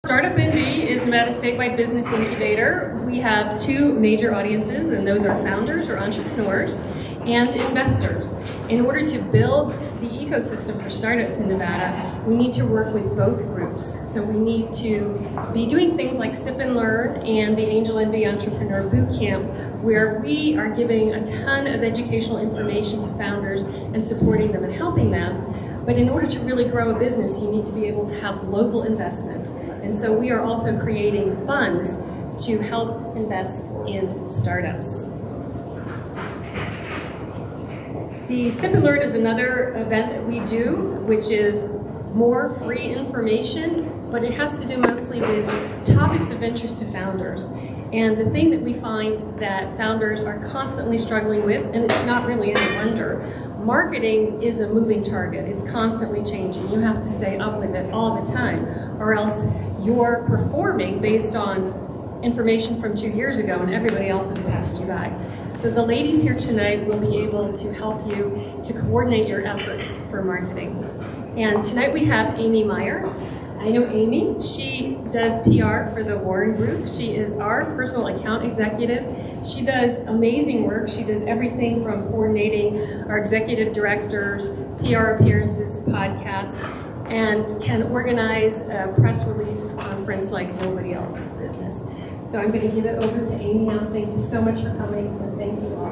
Startup NB is Nevada's statewide business incubator. We have two major audiences, and those are founders or entrepreneurs and investors. In order to build the ecosystem for startups in Nevada, we need to work with both groups. So we need to be doing things like Sip and Learn and the Angel NB Entrepreneur Bootcamp, where we are giving a ton of educational information to founders and supporting them and helping them. But in order to really grow a business, you need to be able to have local investment. And so we are also creating funds to help invest in startups. The Sip and Learn is another event that we do, which is more free information, but it has to do mostly with topics of interest to founders. And the thing that we find that founders are constantly struggling with, and it's not really any wonder, marketing is a moving target. It's constantly changing. You have to stay up with it all the time, or else you're performing based on information from 2 years ago and everybody else has passed you by. So the ladies here tonight will be able to help you to coordinate your efforts for marketing. And tonight we have Amy Maier. I know Amy. She does PR for the Warren Group. She is our personal account executive. She does amazing work. She does everything from coordinating our executive directors, PR appearances, podcasts, and can organize a press release conference like nobody else's business. So I'm going to give it over to Amy now. Thank you so much for coming, and thank you all.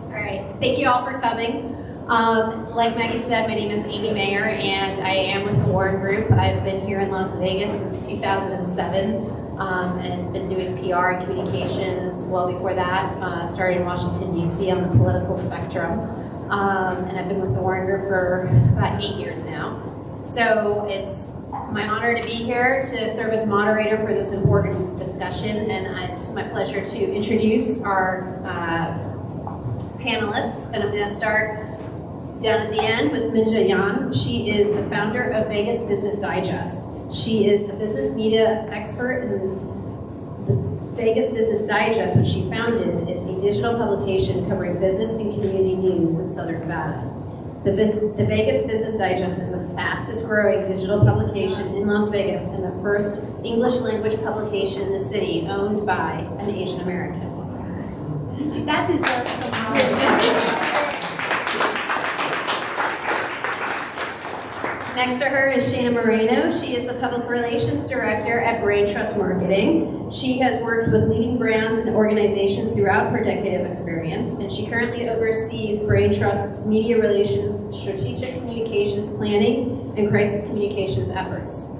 All right, thank you all for coming. Like Maggie said, my name is Amy Maier, and I am with the Warren Group. I've been here in Las Vegas since 2007, and been doing PR and communications well before that. Started in Washington, D.C. on the political spectrum, and I've been with the Warren Group for about 8 years now. So it's my honor to be here to serve as moderator for this important discussion, and it's my pleasure to introduce our panelists, and I'm going to start down at the end with Minja. She is the founder of Vegas Business Digest. She is a business media expert, and the Vegas Business Digest, which she founded, is a digital publication covering business and community news in Southern Nevada. The Vegas Business Digest is the fastest growing digital publication in Las Vegas and the first English language publication in the city owned by an Asian American. That deserves some honor. Next to her is Shayna Moreno. She is the Public Relations Director at Brain Trust Marketing. She has worked with leading brands and organizations throughout her decade of experience, and she currently oversees Brain Trust's media relations, strategic communications planning, and crisis communications efforts.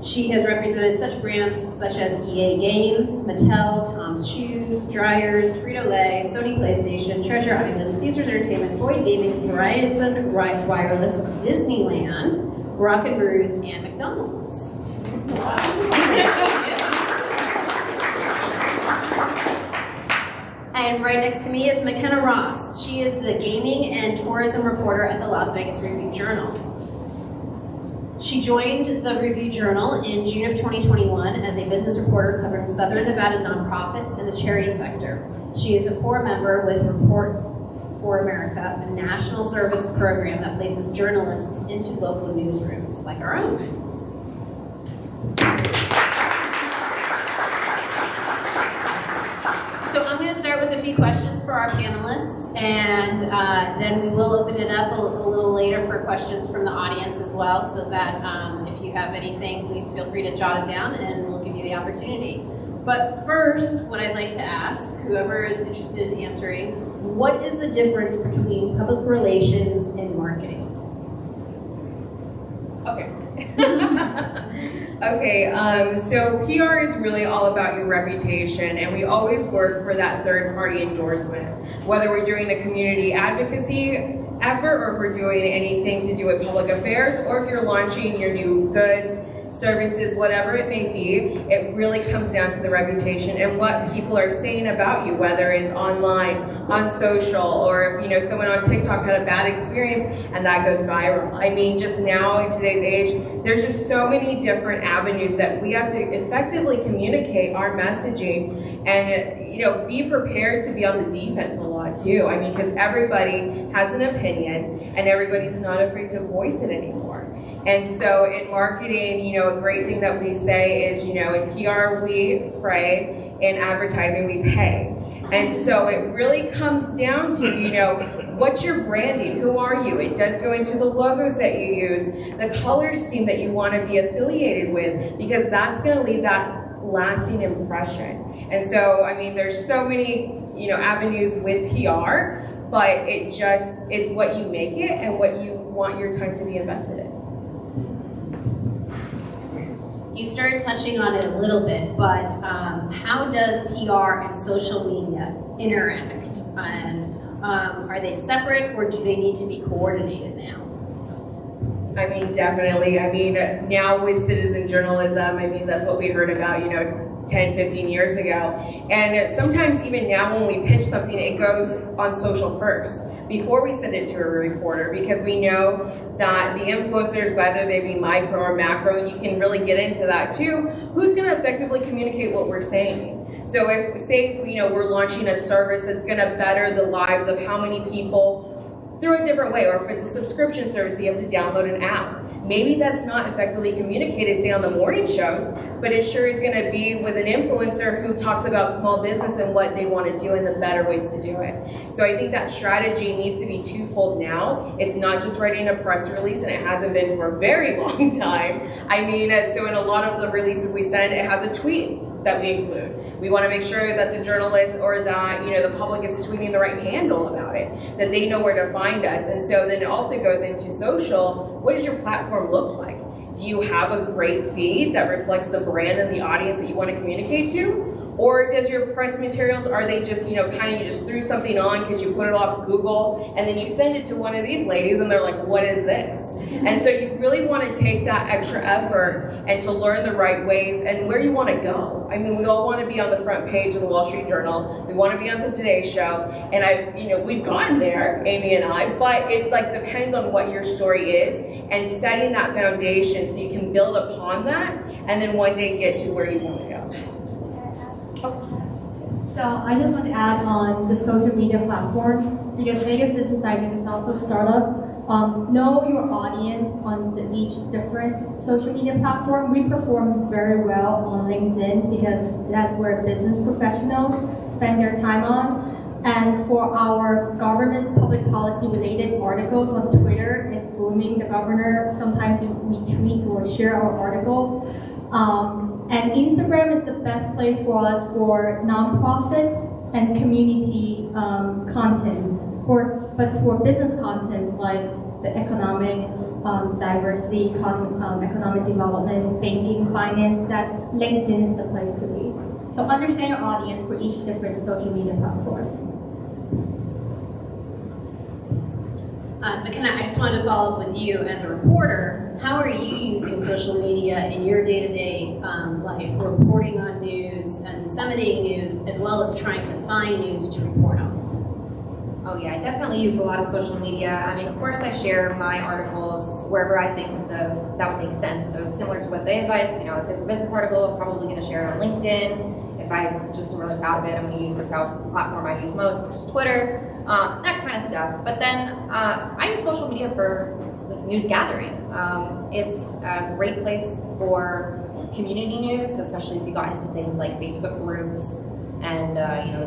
She has represented such brands such as EA Games, Mattel, Tom's Shoes, Dryers, Frito-Lay, Sony PlayStation, Treasure Island, Caesars Entertainment, Boyd Gaming, Verizon Wireless, Disneyland, Rock and Brews, and McDonald's. And right next to me is McKenna Ross. She is the gaming and tourism reporter at the Las Vegas Review-Journal. She joined the Review-Journal in June of 2021 as a business reporter covering Southern Nevada nonprofits and the charity sector. She is a core member with Report for America, a national service program that places journalists into local newsrooms like our own. So I'm going to start with a few questions for our panelists, and then we will open it up a little later for questions from the audience as well, so that if you have anything, please feel free to jot it down and we'll give you the opportunity. But first, what I'd like to ask, whoever is interested in answering, what is the difference between public relations and marketing? Okay. Okay, so PR is really all about your reputation, and we always work for that third-party endorsement. Whether we're doing a community advocacy effort, or if we're doing anything to do with public affairs, or if you're launching your new goods, services, whatever it may be, it really comes down to the reputation and what people are saying about you, whether it's online, on social, or if someone on TikTok had a bad experience and that goes viral. I mean, just now in today's age, there's just so many different avenues that we have to effectively communicate our messaging and be prepared to be on the defense a lot too. I mean, because everybody has an opinion and everybody's not afraid to voice it anymore. And so in marketing, a great thing that we say is, in PR we pray, in advertising we pay. And so it really comes down to, what's your branding? Who are you? It does go into the logos that you use, the color scheme that you want to be affiliated with, because that's going to leave that lasting impression. And so, there's so many, avenues with PR, but it's what you make it and what you want your time to be invested in. You started touching on it a little bit, but how does PR and social media interact? And are they separate, or do they need to be coordinated now? Definitely. Now with citizen journalism, that's what we heard about, 10, 15 years ago. And sometimes even now when we pitch something, it goes on social first before we send it to a reporter, because we know that the influencers, whether they be micro or macro, and you can really get into that too, who's going to effectively communicate what we're saying. So if, say, we're launching a service that's going to better the lives of how many people through a different way, or if it's a subscription service, you have to download an app. Maybe that's not effectively communicated, say, on the morning shows, but it sure is going to be with an influencer who talks about small business and what they want to do and the better ways to do it. So I think that strategy needs to be twofold now. It's not just writing a press release, and it hasn't been for a very long time. So in a lot of the releases we send, it has a tweet that we include. We want to make sure that the journalists or that the public is tweeting the right handle about it, that they know where to find us. And so then it also goes into social. What does your platform look like? Do you have a great feed that reflects the brand and the audience that you want to communicate to? Or does your press materials, are they just, you just threw something on because you put it off Google and then you send it to one of these ladies and they're like, what is this? And so you really want to take that extra effort and to learn the right ways and where you want to go. We all want to be on the front page of the Wall Street Journal. We want to be on the Today Show. And we've gotten there, Amy and I, but it depends on what your story is and setting that foundation so you can build upon that and then one day get to where you want to go. So I just want to add on the social media platforms, because Vegas Business Digest is also a startup. Know your audience on each different social media platform. We perform very well on LinkedIn because that's where business professionals spend their time on. And for our government public policy related articles on Twitter, it's booming. The governor sometimes retweets or share our articles. And Instagram is the best place for us for nonprofit and community content. But for business contents like the economic diversity, economic development, banking, finance, that's LinkedIn is the place to be. So understand your audience for each different social media platform. McKenna, I just wanted to follow up with you as a reporter. How are you using social media in your day-to-day life, reporting on news and disseminating news, as well as trying to find news to report on? Oh yeah, I definitely use a lot of social media. Of course I share my articles wherever I think that would make sense. So similar to what they advise, if it's a business article, I'm probably going to share it on LinkedIn. If I just am really proud of it, I'm going to use the platform I use most, which is Twitter, that kind of stuff. But then I use social media for news gathering. It's a great place for community news, especially if you got into things like Facebook groups and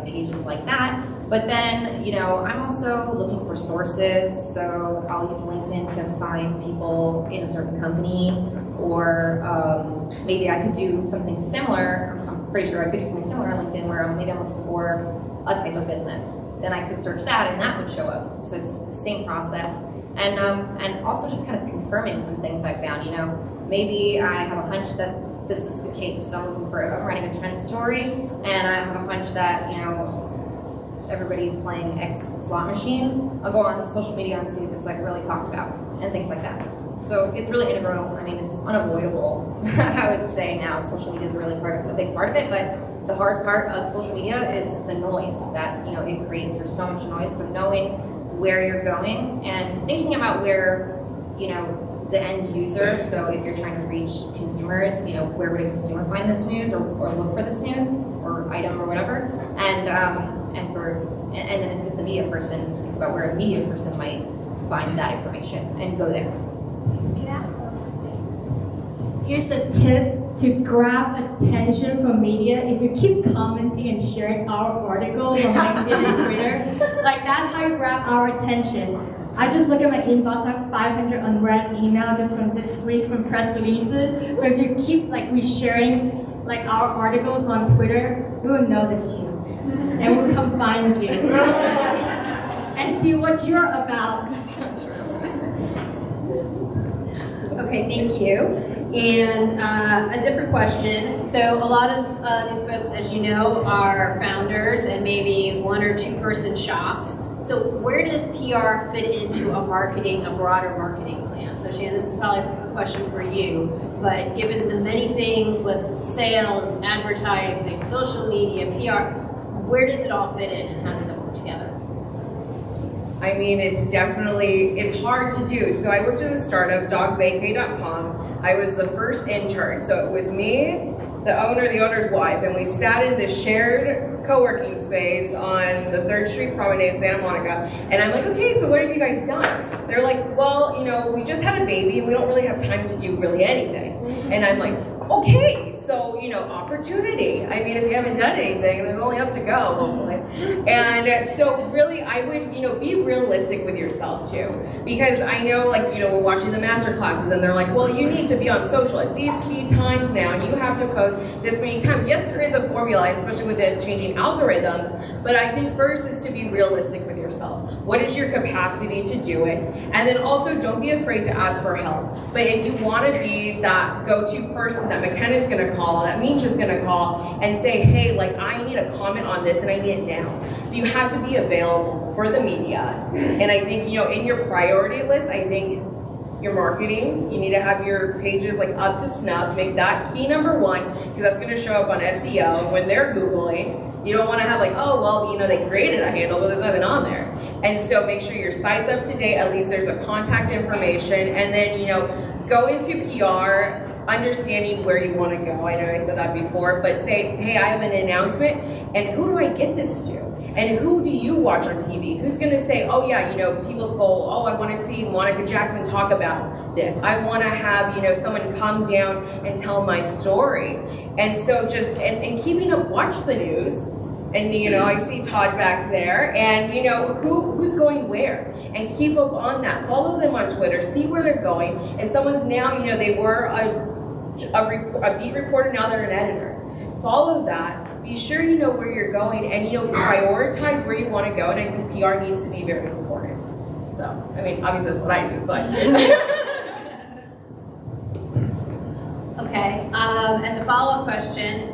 pages like that. But then, I'm also looking for sources, so I'll use LinkedIn to find people in a certain company, or maybe I could do something similar. I'm pretty sure I could do something similar on LinkedIn where maybe I'm looking for a type of business. Then I could search that and that would show up. So it's the same process. And also just kind of confirming some things I found, maybe I have a hunch that this is the case. So I'm writing a trend story, and I have a hunch that, everybody's playing X slot machine. I'll go on social media and see if it's really talked about and things like that. So it's really integral. It's unavoidable, I would say now. Social media is a really a big part of it, but the hard part of social media is the noise that it creates. There's so much noise, so knowing where you're going and thinking about where the end user. So if you're trying to reach consumers, where would a consumer find this news or look for this news or item or whatever, and then if it's a media person, think about where a media person might find that information and go there. here's a tip to grab attention from media. If you keep commenting and sharing our articles on LinkedIn and Twitter, like that's how you grab our attention. I just look at my inbox, I have 500 unread emails just from this week from press releases. But if you keep like resharing like our articles on Twitter, we will notice you. And we'll come find you. And see what you're about. Okay, thank you. And a different question. So a lot of these folks, as you know, are founders and maybe 1 or 2 person shops. So where does PR fit into a broader marketing plan? So Shayna, this is probably a question for you, but given the many things with sales, advertising, social media, PR, where does it all fit in and how does it work together? I mean, it's hard to do. So I worked at a startup, dogvacay.com. I was the first intern. So it was me, the owner's wife, and we sat in this shared co-working space on the 3rd Street Promenade in Santa Monica. And I'm like, okay, so what have you guys done? They're like, well, we just had a baby and we don't really have time to do really anything. And I'm like, okay, so, opportunity. I mean, if you haven't done anything, there's only up to go, hopefully. And so really, I would, be realistic with yourself too. Because I know, we're watching the master classes and they're like, well, you need to be on social at these key times now, and you have to post this many times. Yes, there is a formula, especially with the changing algorithms, but I think first is to be realistic with yourself. What is your capacity to do it? And then also, don't be afraid to ask for help. But if you want to be that go-to person that McKenna's gonna call, that Minja's gonna call, and say, hey, I need a comment on this and I need it now. So you have to be available for the media. And I think, in your priority list, I think your marketing, you need to have your pages up to snuff, make that key number 1, because that's gonna show up on SEO when they're Googling. You don't want to have they created a handle, but there's nothing on there. And so make sure your site's up to date, at least there's a contact information, and then, go into PR, understanding where you want to go. I know I said that before, but say, hey, I have an announcement, and who do I get this to? And who do you watch on TV? Who's going to say, oh yeah, people's goal, oh, I want to see Monica Jackson talk about this. I want to have, someone come down and tell my story. And so just, and keeping up, watch the news. And, I see Todd back there, and, who's going where? And keep up on that. Follow them on Twitter, see where they're going. If someone's now, they were a beat reporter, now they're an editor. Follow that. Be sure you know where you're going, and prioritize where you want to go. And I think PR needs to be very important. So, I mean, obviously that's what I do, but. Okay. As a follow-up question,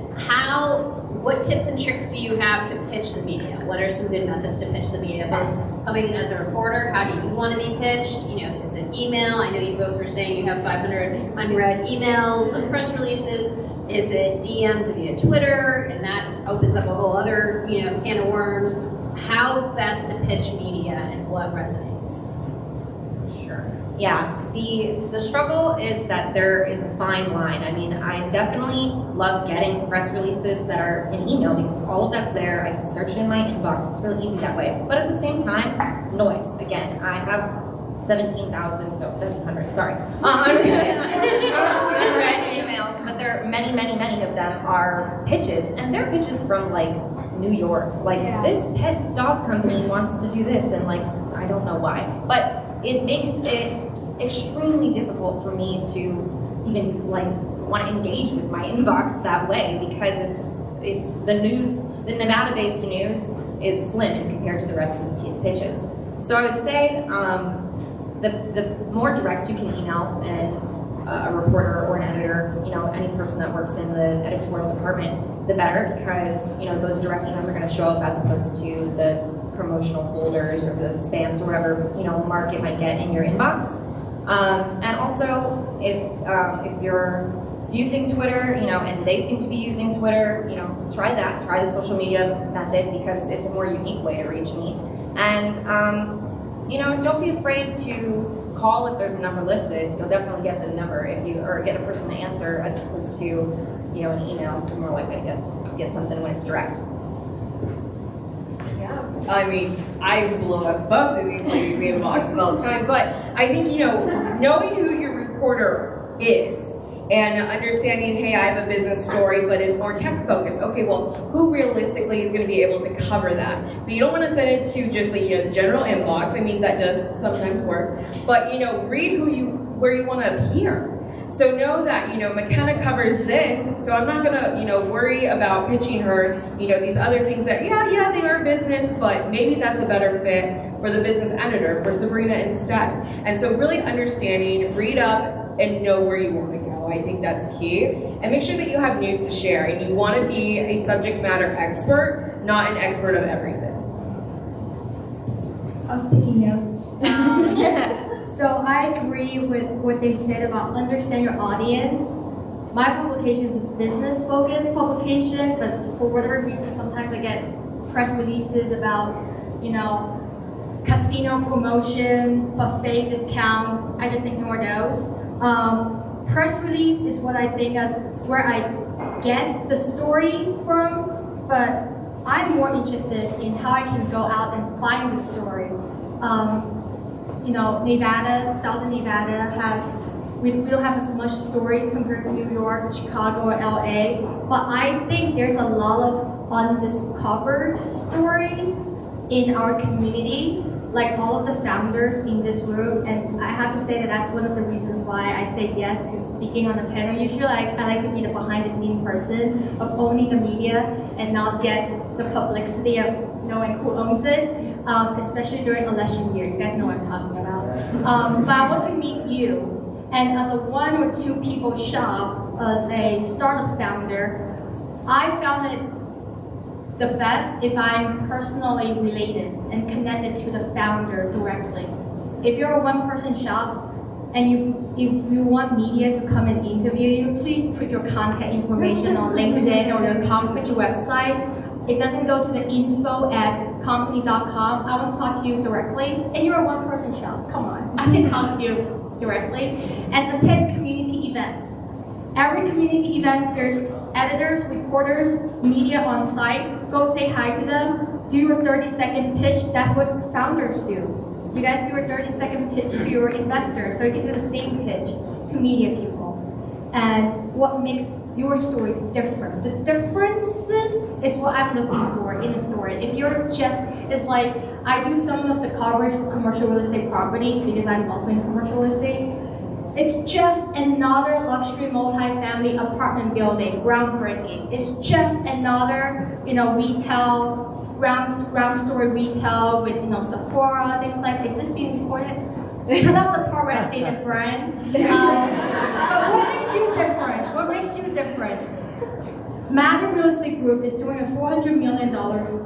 what tips and tricks do you have to pitch the media? What are some good methods to pitch the media? Both coming as a reporter, how do you want to be pitched? Is it email? I know you both were saying you have 500 unread emails and press releases. Is it DMs via Twitter? And that opens up a whole other, can of worms. How best to pitch media and what resonates? Sure. Yeah, the struggle is that there is a fine line. I mean, I definitely love getting press releases that are in email because all of that's there. I can search it in my inbox. It's really easy that way. But at the same time, noise. Again, I have 1,700, sorry. Unread emails, but there are many of them are pitches, and they're pitches from New York. This pet dog company wants to do this, and I don't know why. But it makes it extremely difficult for me to even want to engage with my inbox that way because it's the news, the Nevada-based news is slim compared to the rest of the pitches. So I would say the more direct you can email and a reporter or an editor, any person that works in the editorial department, the better because those direct emails are going to show up as opposed to the promotional folders or the spams or whatever mark it might get in your inbox. And also, if you're using Twitter, and they seem to be using Twitter, try that. Try the social media method because it's a more unique way to reach me. And don't be afraid to call if there's a number listed. You'll definitely get the number or get a person to answer as opposed to an email. You're more likely to get something when it's direct. I mean, I blow up both of these ladies' inboxes all the time, but I think, knowing who your reporter is and understanding, hey, I have a business story, but it's more tech focused. Okay, well, who realistically is going to be able to cover that? So you don't want to send it to just like, the general inbox. I mean, that does sometimes work, but read where you want to appear. So know that, McKenna covers this, so I'm not gonna, worry about pitching her, these other things that, yeah, they are business, but maybe that's a better fit for the business editor, for Sabrina instead. And so really understanding, read up, and know where you want to go. I think that's key. And make sure that you have news to share, and you want to be a subject matter expert, not an expert of everything. I was taking notes. So I agree with what they said about understand your audience. My publication is a business-focused publication, but for whatever reason, sometimes I get press releases about, casino promotion, buffet discount. I just ignore those. Press release is what I think is where I get the story from, but I'm more interested in how I can go out and find the story. Nevada, Southern Nevada we don't have as much stories compared to New York, Chicago, or LA, but I think there's a lot of undiscovered stories in our community, like all of the founders in this room, and I have to say that that's one of the reasons why I say yes to speaking on the panel. Usually I like to be the behind-the-scenes person of owning the media and not get the publicity of knowing who owns it, especially during election year. You guys know what I'm talking about. But I want to meet you. And as a 1 or 2 people shop, as a startup founder, I found it the best if I'm personally related and connected to the founder directly. If you're a 1-person shop and if you want media to come and interview you, please put your contact information on LinkedIn or the company website. It doesn't go to the info@company.com. I want to talk to you directly. And you're a 1-person shop. Come on, I can talk to you directly. And attend community events. Every community event, there's editors, reporters, media on site. Go say hi to them. Do your 30-second pitch. That's what founders do. You guys do a 30-second pitch to your investors, so you can do the same pitch to media people. And what makes your story different? The differences is what I'm looking for in a story. If you're just, it's like, I do some of the coverage for commercial real estate properties because I'm also in commercial real estate. It's just another luxury multi-family apartment building, groundbreaking. It's just another, retail, ground story retail with, Sephora, things like, is this being recorded? Cut out the part where I say the brand. But what makes you different? What makes you different? Matter Real Estate Group is doing a $400 million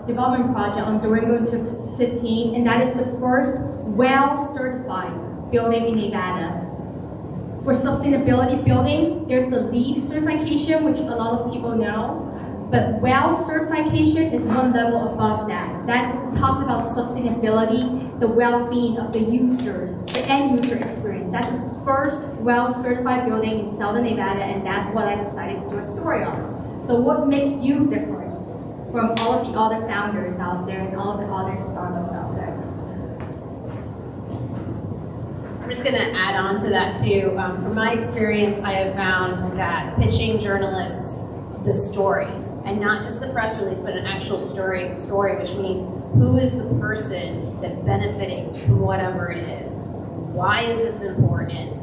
development project on Durango 15, and that is the first WELL-certified building in Nevada. For sustainability building, there's the LEED certification, which a lot of people know, but WELL certification is one level above that. That talks about sustainability, the well-being of the users, the end user experience. That's the first WELL certified building in Southern Nevada, and that's what I decided to do a story on. So what makes you different from all of the other founders out there and all of the other startups out there? I'm just going to add on to that too. From my experience, I have found that pitching journalists the story, and not just the press release, but an actual story, which means who is the person that's benefiting from whatever it is? Why is this important?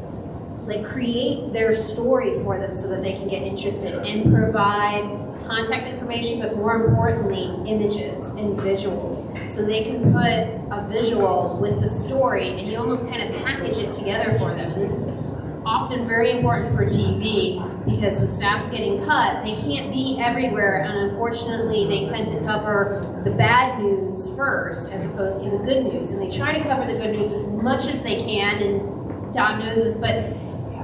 Like, create their story for them so that they can get interested and provide contact information, but more importantly, images and visuals. So they can put a visual with the story, and you almost kind of package it together for them. And this is often very important for TV, because with staffs getting cut, they can't be everywhere, and unfortunately they tend to cover the bad news first as opposed to the good news. And they try to cover the good news as much as they can, and Don knows this, but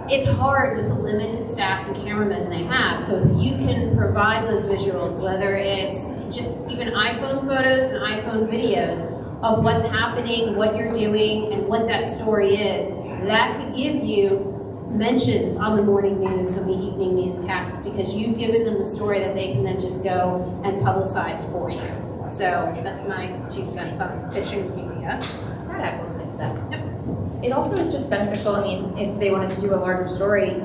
it's hard with the limited staffs and cameramen they have. So if you can provide those visuals, whether it's just even iPhone photos and iPhone videos of what's happening, what you're doing, and what that story is, that could give you mentions on the morning news and the evening newscasts, because you've given them the story that they can then just go and publicize for you. So that's my 2 cents on pitching media. I'd add one thing to that. Yep. It also is just beneficial. I mean, if they wanted to do a larger story,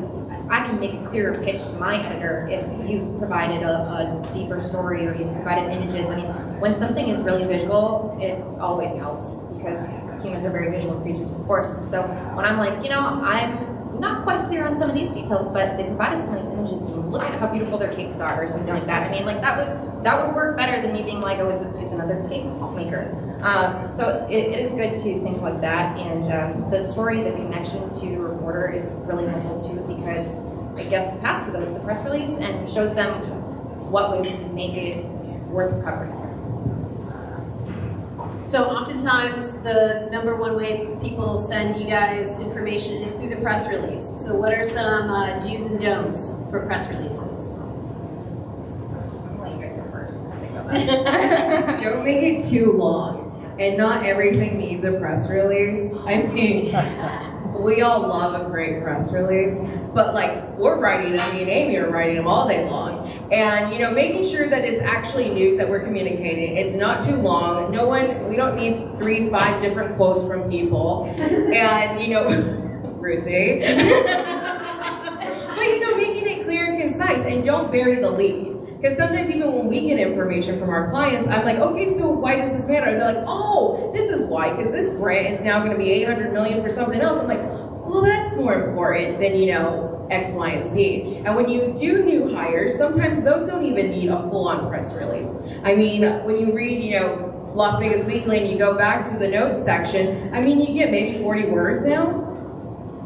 I can make a clearer pitch to my editor if you've provided a deeper story or you've provided images. I mean, when something is really visual, it always helps because humans are very visual creatures, of course. And so when I'm like, I'm not quite clear on some of these details, but they provided some of these images and look at how beautiful their cakes are or something like that. I mean, like that would work better than me being like, oh, it's another cake maker. So it is good to think like that, and the story, the connection to the reporter is really helpful too because it gets past to the press release and shows them what would make it worth covering. So oftentimes the number one way people send you guys information is through the press release. So what are some do's and don'ts for press releases? I'll let you guys go first. Think about that. Don't make it too long. And not everything needs a press release. I mean, we all love a great press release, but like we're writing them, me and Amy are writing them all day long. And making sure that it's actually news that we're communicating. It's not too long. We don't need 3-5 different quotes from people. And Ruthie. But making it clear and concise and don't bury the lead. Because sometimes even when we get information from our clients, I'm like, okay, so why does this matter? And they're like, oh, this is why, because this grant is now going to be $800 million for something else. I'm like, well, that's more important than, X, Y, and Z. And when you do new hires, sometimes those don't even need a full-on press release. I mean, when you read, Las Vegas Weekly and you go back to the notes section, I mean, you get maybe 40 words now.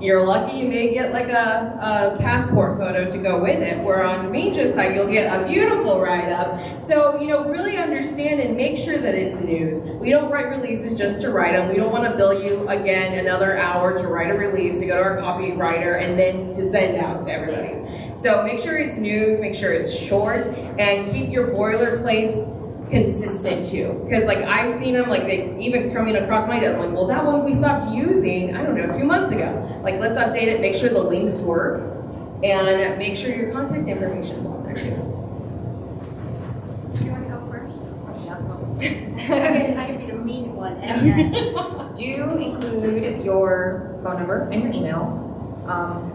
You're lucky you may get like a passport photo to go with it, where on Minja's site you'll get a beautiful write-up. So, really understand and make sure that it's news. We don't write releases just to write them. We don't want to bill you again another hour to write a release, to go to our copywriter, and then to send out to everybody. So make sure it's news, make sure it's short, and keep your boilerplates consistent too, because like I've seen them, like they even coming across my desk, like, well, that one we stopped using, I don't know, 2 months ago. Like, let's update it, make sure the links work, and make sure your contact information's on there too. Do you want to go first? Yeah. I can be the mean one. Do include your phone number and your email.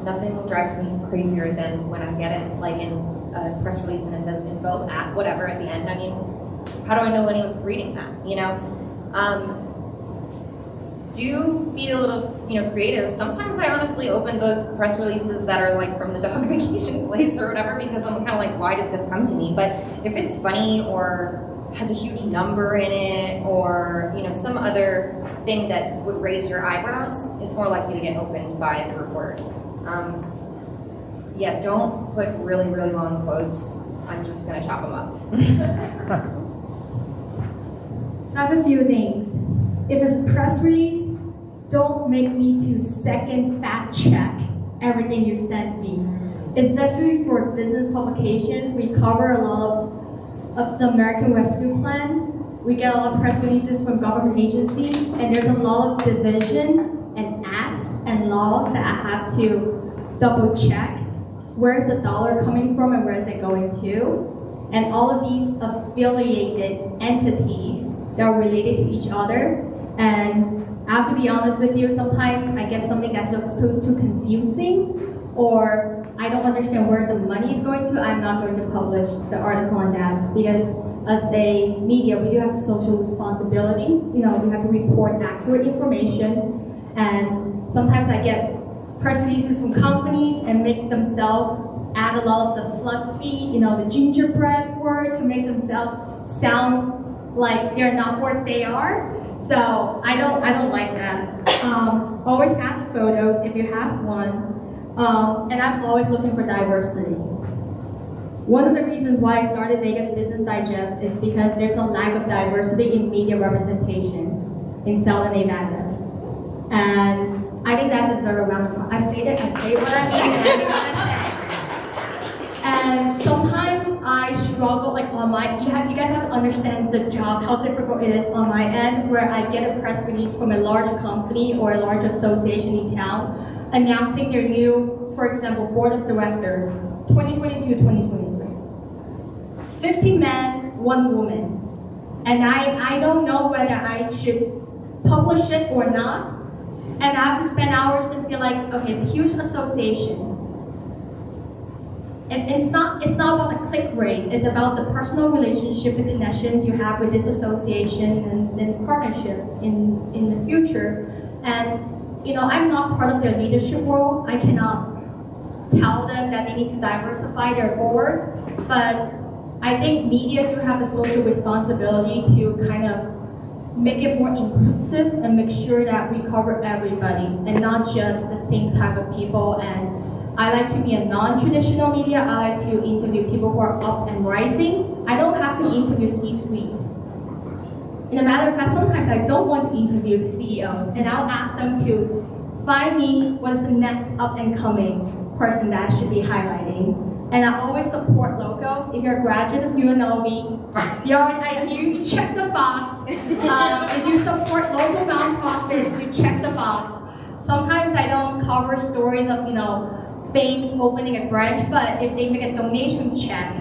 Nothing drives me crazier than when I get it like in a press release and it says info at whatever at the end. I mean, how do I know anyone's reading that? Do be a little, creative. Sometimes I honestly open those press releases that are like from the dog vacation place or whatever because I'm kind of like, why did this come to me? But if it's funny or has a huge number in it or some other thing that would raise your eyebrows, it's more likely to get opened by the reporters. Yeah, don't put really, really long quotes. I'm just gonna chop them up. So I have a few things. If it's a press release, don't make me to second fact check everything you sent me. Especially for business publications, we cover a lot of the American Rescue Plan. We get a lot of press releases from government agencies, and there's a lot of divisions and acts and laws that I have to double check. Where's the dollar coming from and where is it going to? And all of these affiliated entities that are related to each other. And I have to be honest with you, sometimes I get something that looks too confusing, or I don't understand where the money is going to. I'm not going to publish the article on that because as a media, we do have a social responsibility. We have to report accurate information, and sometimes I get press releases from companies and make themselves add a lot of the fluffy, the gingerbread word to make themselves sound like they're not what they are. So I don't like that. Always add photos if you have one, and I'm always looking for diversity. One of the reasons why I started Vegas Business Digest is because there's a lack of diversity in media representation in Southern Nevada, and I think that deserves a round of applause. I say what I mean, and I mean what I say. And sometimes I struggle, like on you guys have to understand the job, how difficult it is on my end, where I get a press release from a large company or a large association in town announcing their new, for example, board of directors, 2022-2023. 50 men, 1 woman. And I don't know whether I should publish it or not. And I have to spend hours and be like, okay, it's a huge association. and it's not about the click rate. It's about the personal relationship, the connections you have with this association and partnership in the future. And I'm not part of their leadership role. I cannot tell them that they need to diversify their board, but I think media do have the social responsibility to kind of make it more inclusive and make sure that we cover everybody and not just the same type of people. And I like to be a non-traditional media. I like to interview people who are up and rising. I don't have to interview C-suite. In a matter of fact, sometimes I don't want to interview the CEOs, and I'll ask them to find me what is the next up and coming person that I should be highlighting. And I always support locals. If you're a graduate of UNLV, you check the box. If you support local nonprofits, you check the box. Sometimes I don't cover stories of banks opening a branch, but if they make a donation check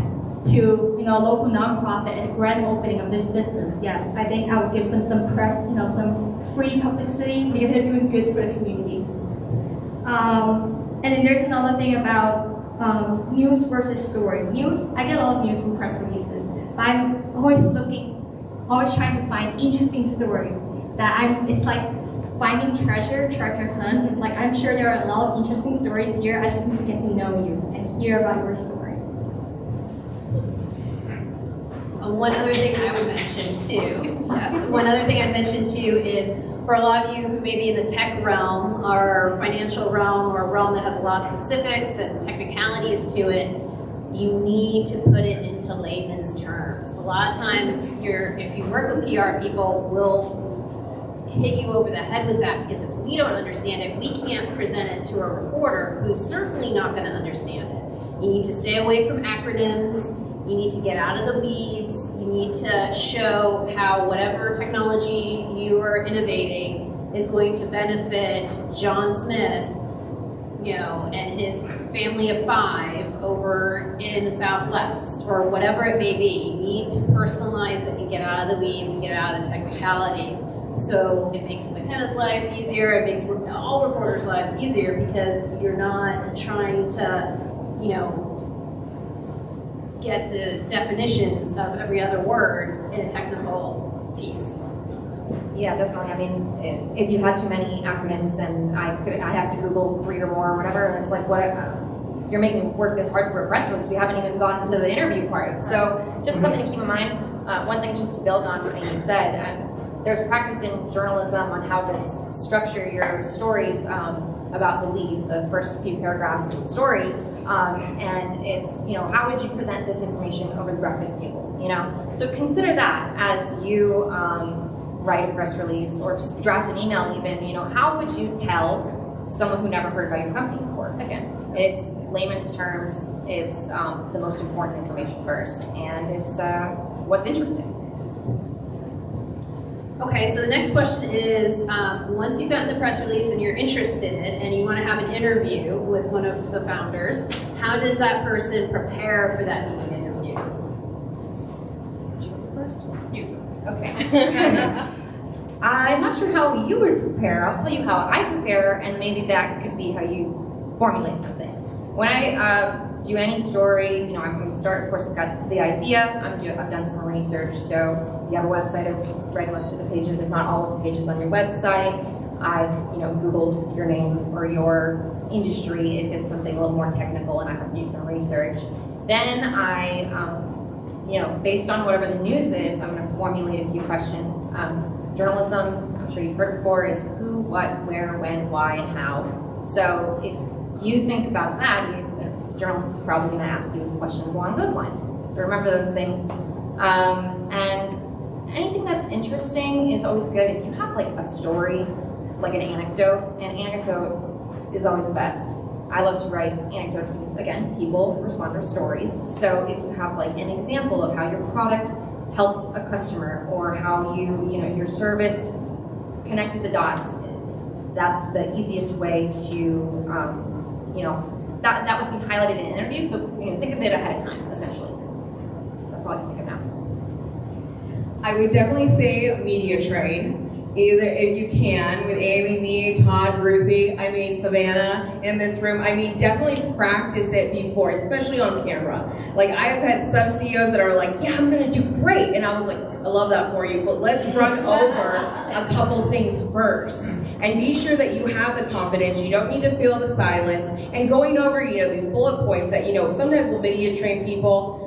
to a local nonprofit at the grand opening of this business, yes, I think I would give them some press, some free publicity because they're doing good for the community. And then there's another thing about news versus story. News, I get a lot of news from press releases, but I'm always trying to find interesting story. It's like finding treasure hunt. Like I'm sure there are a lot of interesting stories here. I just need to get to know you and hear about your story. One other thing I would mention too, is for a lot of you who may be in the tech realm or financial realm or a realm that has a lot of specifics and technicalities to it, you need to put it into layman's terms. A lot of times, if you work with PR, people will hit you over the head with that because if we don't understand it, we can't present it to a reporter who's certainly not going to understand it. You need to stay away from acronyms. You need to get out of the weeds. You need to show how whatever technology you are innovating is going to benefit John Smith, and his family of 5 over in the Southwest, or whatever it may be. You need to personalize it and get out of the weeds and get out of the technicalities. So it makes McKenna's life easier. It makes all reporters' lives easier because you're not trying to, get the definitions of every other word in a technical piece. Yeah, definitely. I mean, if you had too many acronyms, and I'd have to Google 3 or more or whatever, and it's like, what? You're making me work this hard for a press release. We haven't even gotten to the interview part. So just something to keep in mind. One thing just to build on what Amy said. There's practice in journalism on how to structure your stories about the lead, the first few paragraphs of the story, and it's, how would you present this information over the breakfast table, So consider that as you write a press release or draft an email even, how would you tell someone who never heard about your company before? Again, it's layman's terms, it's the most important information first, and it's what's interesting. Okay, so the next question is, once you've gotten the press release and you're interested and you want to have an interview with one of the founders, how does that person prepare for that meeting interview? First? You. Okay. I'm not sure how you would prepare. I'll tell you how I prepare, and maybe that could be how you formulate something. When I do any story, I'm going to start, of course, I've got the idea, I've done some research, so if you have a website, I've read most of the pages, if not all of the pages on your website. I've, Googled your name or your industry if it's something a little more technical and I have to do some research. Then I, based on whatever the news is, I'm going to formulate a few questions. Journalism, I'm sure you've heard before, is who, what, where, when, why, and how. So if you think about that, the journalist is probably going to ask you questions along those lines. So remember those things. And anything that's interesting is always good. If you have like a story, like an anecdote is always the best. I love to write anecdotes because, again, people respond to stories. So if you have like an example of how your product helped a customer or how your service connected the dots, that's the easiest way to, that would be highlighted in an interview. So, think of it ahead of time, essentially. That's all I can think of now. I would definitely say media train. either if you can, with Amy, me, Todd, Ruthie, I mean Savannah in this room, I mean definitely practice it before, especially on camera. Like I have had some CEOs that are like, yeah, I'm gonna do great, and I was like, I love that for you, but let's run over a couple things first and be sure that you have the confidence. You don't need to feel the silence, and going over, these bullet points that, sometimes we'll video train people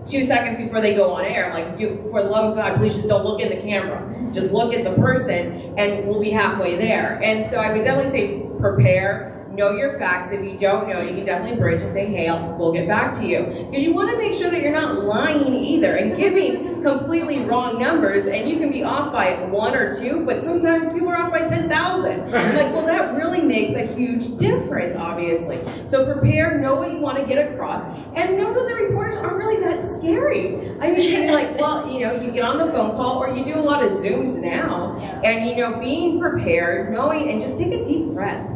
2 seconds before they go on air. I'm like, dude, for the love of God, please just don't look in the camera. Just look at the person and we'll be halfway there. And so I would definitely say prepare, know your facts. If you don't know, you can definitely bridge and say, hey, we'll get back to you. Because you want to make sure that you're not lying either and giving completely wrong numbers, and you can be off by 1 or 2, but sometimes people are off by 10,000. I'm like, well, that really makes a huge difference, obviously. So prepare, know what you want to get across, and know that the reporters aren't really that scary. I mean, like, well, you get on the phone call, or you do a lot of Zooms now, and being prepared, knowing, and just take a deep breath.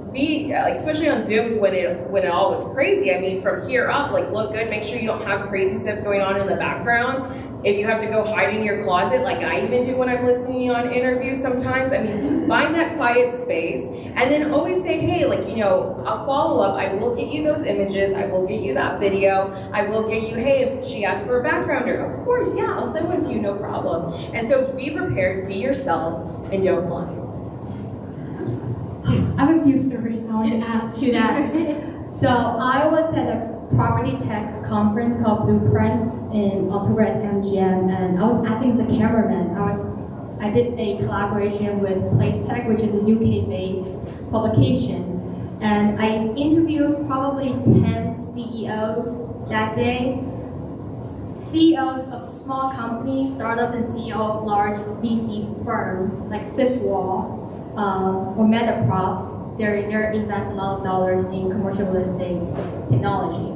Be especially on Zooms when it all was crazy. I mean, from here up, look good. Make sure you don't have crazy stuff going on in the background. If you have to go hide in your closet, like I even do when I'm listening on interviews sometimes, I mean, find that quiet space, and then always say, hey, a follow-up, I will get you those images, I will get you that video, I will get you, hey, if she asks for a backgrounder, of course, yeah, I'll send one to you, no problem. And so be prepared, be yourself, and don't lie. I have a few stories I want to add to that. So I was at a property tech conference called Blueprint in October at MGM, and I was acting as a cameraman. I did a collaboration with Place Tech, which is a UK-based publication, and I interviewed probably 10 CEOs that day. CEOs of small companies, startups, and CEO of large VC firm like Fifth Wall or Metaprop. They invest a lot of dollars in commercial real estate technology.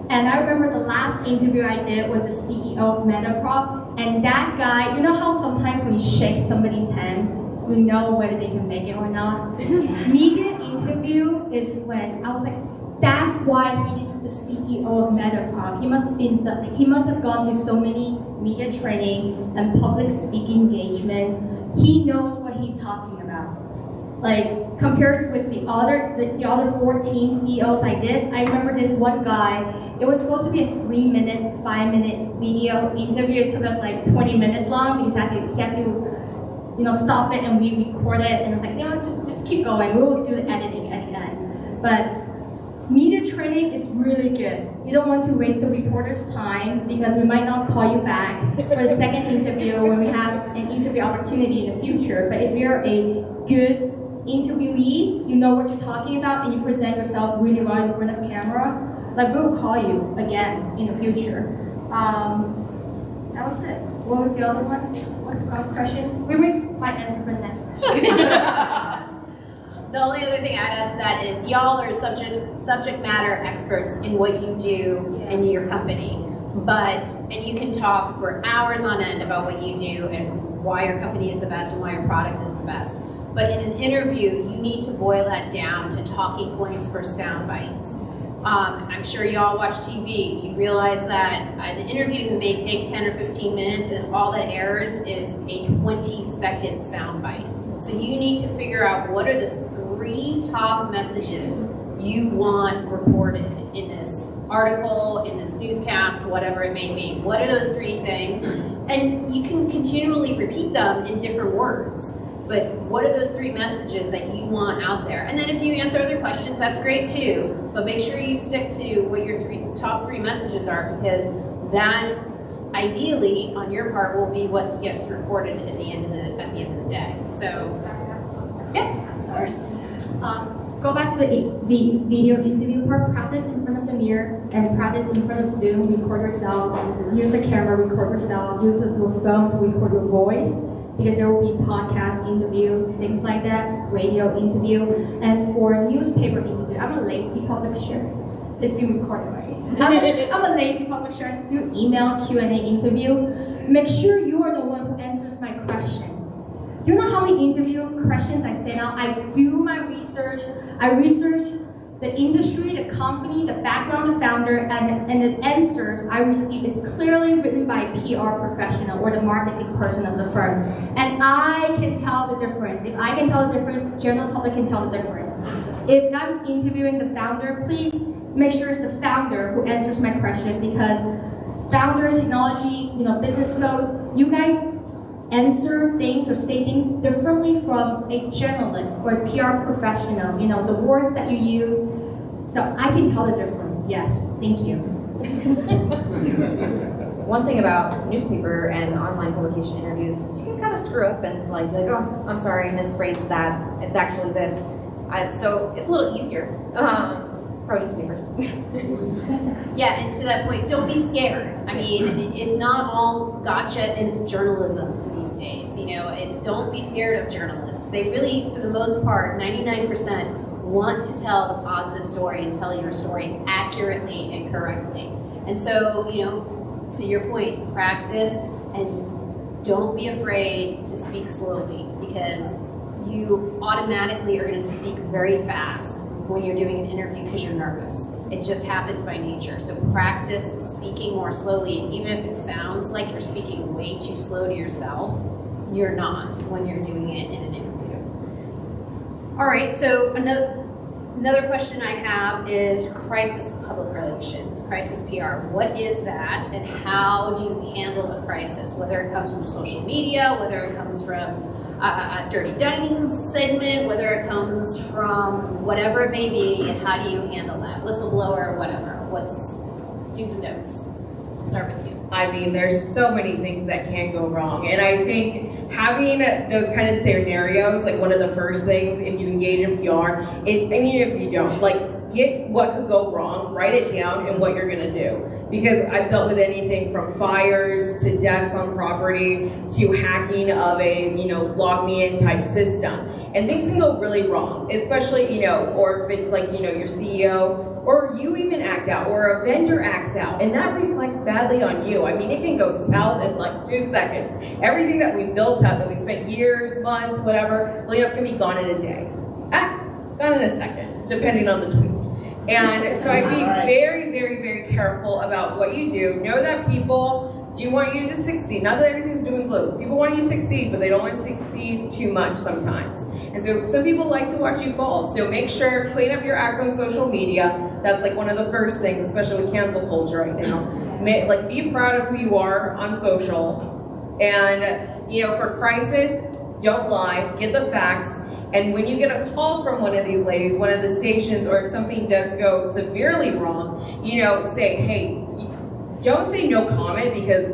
And I remember the last interview I did was the CEO of Metaprop, and that guy, how sometimes when you shake somebody's hand, you know whether they can make it or not? Media interview is when I was like, that's why he is the CEO of Metaprop. He must have gone through so many media training and public speaking engagements. He knows what he's talking about. Compared with the other 14 CEOs I did, I remember this one guy, it was supposed to be a 3-minute, 5-minute video interview. It took us 20 minutes long because he had to stop it and re-record it, and it's like, just keep going, we'll do the editing at the end. But media training is really good. You don't want to waste the reporter's time because we might not call you back for the second interview when we have an interview opportunity in the future. But if you're a good interviewee, you know what you're talking about, and you present yourself really well in front of camera, we'll call you again in the future. That was it. What was the other one? What's the question? We might answer for the next question. The only other thing I'd add to that is y'all are subject matter experts in what you do in your company. And you can talk for hours on end about what you do and why your company is the best and why your product is the best. But in an interview, you need to boil that down to talking points for sound bites. I'm sure you all watch TV. You realize that an interview that may take 10 or 15 minutes and all that airs is a 20-second soundbite. So you need to figure out what are the 3 top messages you want reported in this article, in this newscast, whatever it may be. What are those 3 things? And you can continually repeat them in different words. But what are those 3 messages that you want out there? And then if you answer other questions, that's great too. But make sure you stick to what your top 3 messages are, because that ideally on your part will be what gets reported at the end of the day. So, yeah, of course. Go back to the video interview part. Practice in front of the mirror and practice in front of Zoom. Record yourself. Use a camera. Record yourself. Use your phone to record your voice, because there will be podcast interview, things like that, radio interview, and for newspaper interview. I'm a lazy publisher. It's being recorded, right? I'm a lazy publisher. I do email Q&A interview. Make sure you are the one who answers my questions. Do you know how many interview questions I send out? I do my research. I research the industry, the company, the background of the founder, and the answers I receive is clearly written by a PR professional or the marketing person of the firm. And I can tell the difference. If I can tell the difference, general public can tell the difference. If I'm interviewing the founder, please make sure it's the founder who answers my question, because founders, technology, business folks, you guys answer things or say things differently from a journalist or a PR professional, the words that you use. So I can tell the difference, yes, thank you. One thing about newspaper and online publication interviews is you can kind of screw up and like, oh, I'm sorry, I misphrased that. It's actually this. So it's a little easier. Pro newspapers. Yeah, and to that point, don't be scared. I mean, it's not all gotcha in journalism these days. Don't be scared of journalists. They really, for the most part, 99% want to tell the positive story and tell your story accurately and correctly. And so, to your point, practice and don't be afraid to speak slowly, because you automatically are going to speak very fast when you're doing an interview because you're nervous. It just happens by nature. So practice speaking more slowly, and even if it sounds like you're speaking way too slow to yourself, you're not when you're doing it in an interview. All right, so another question I have is crisis public relations, crisis PR. What is that, and how do you handle a crisis, whether it comes from social media, whether it comes from a dirty dining segment, whether it comes from whatever it may be, and how do you handle that? Whistleblower, whatever. What's do's and don'ts? I'll start with you. I mean, there's so many things that can go wrong. And I think having those kind of scenarios, like one of the first things, if you engage in PR, and even if you don't, get what could go wrong, write it down, and what you're gonna do. Because I've dealt with anything from fires to deaths on property to hacking of a, log me in type system. And things can go really wrong, especially, or if it's your CEO, or you even act out, or a vendor acts out, and that reflects badly on you. I mean, it can go south in 2 seconds. Everything that we built up, that we spent years, months, whatever, can be gone in a day. Gone in a second, depending on the tweet. And so I'd be very, very, very careful about what you do. Know that people do want you to succeed. Not that everything's doom and gloom. People want you to succeed, but they don't want to succeed too much sometimes. And so some people like to watch you fall. So make sure, clean up your act on social media. That's one of the first things, especially with cancel culture right now. Be proud of who you are on social. And, for crisis, don't lie, get the facts. And when you get a call from one of these ladies, one of the stations, or if something does go severely wrong, say, hey, don't say no comment, because,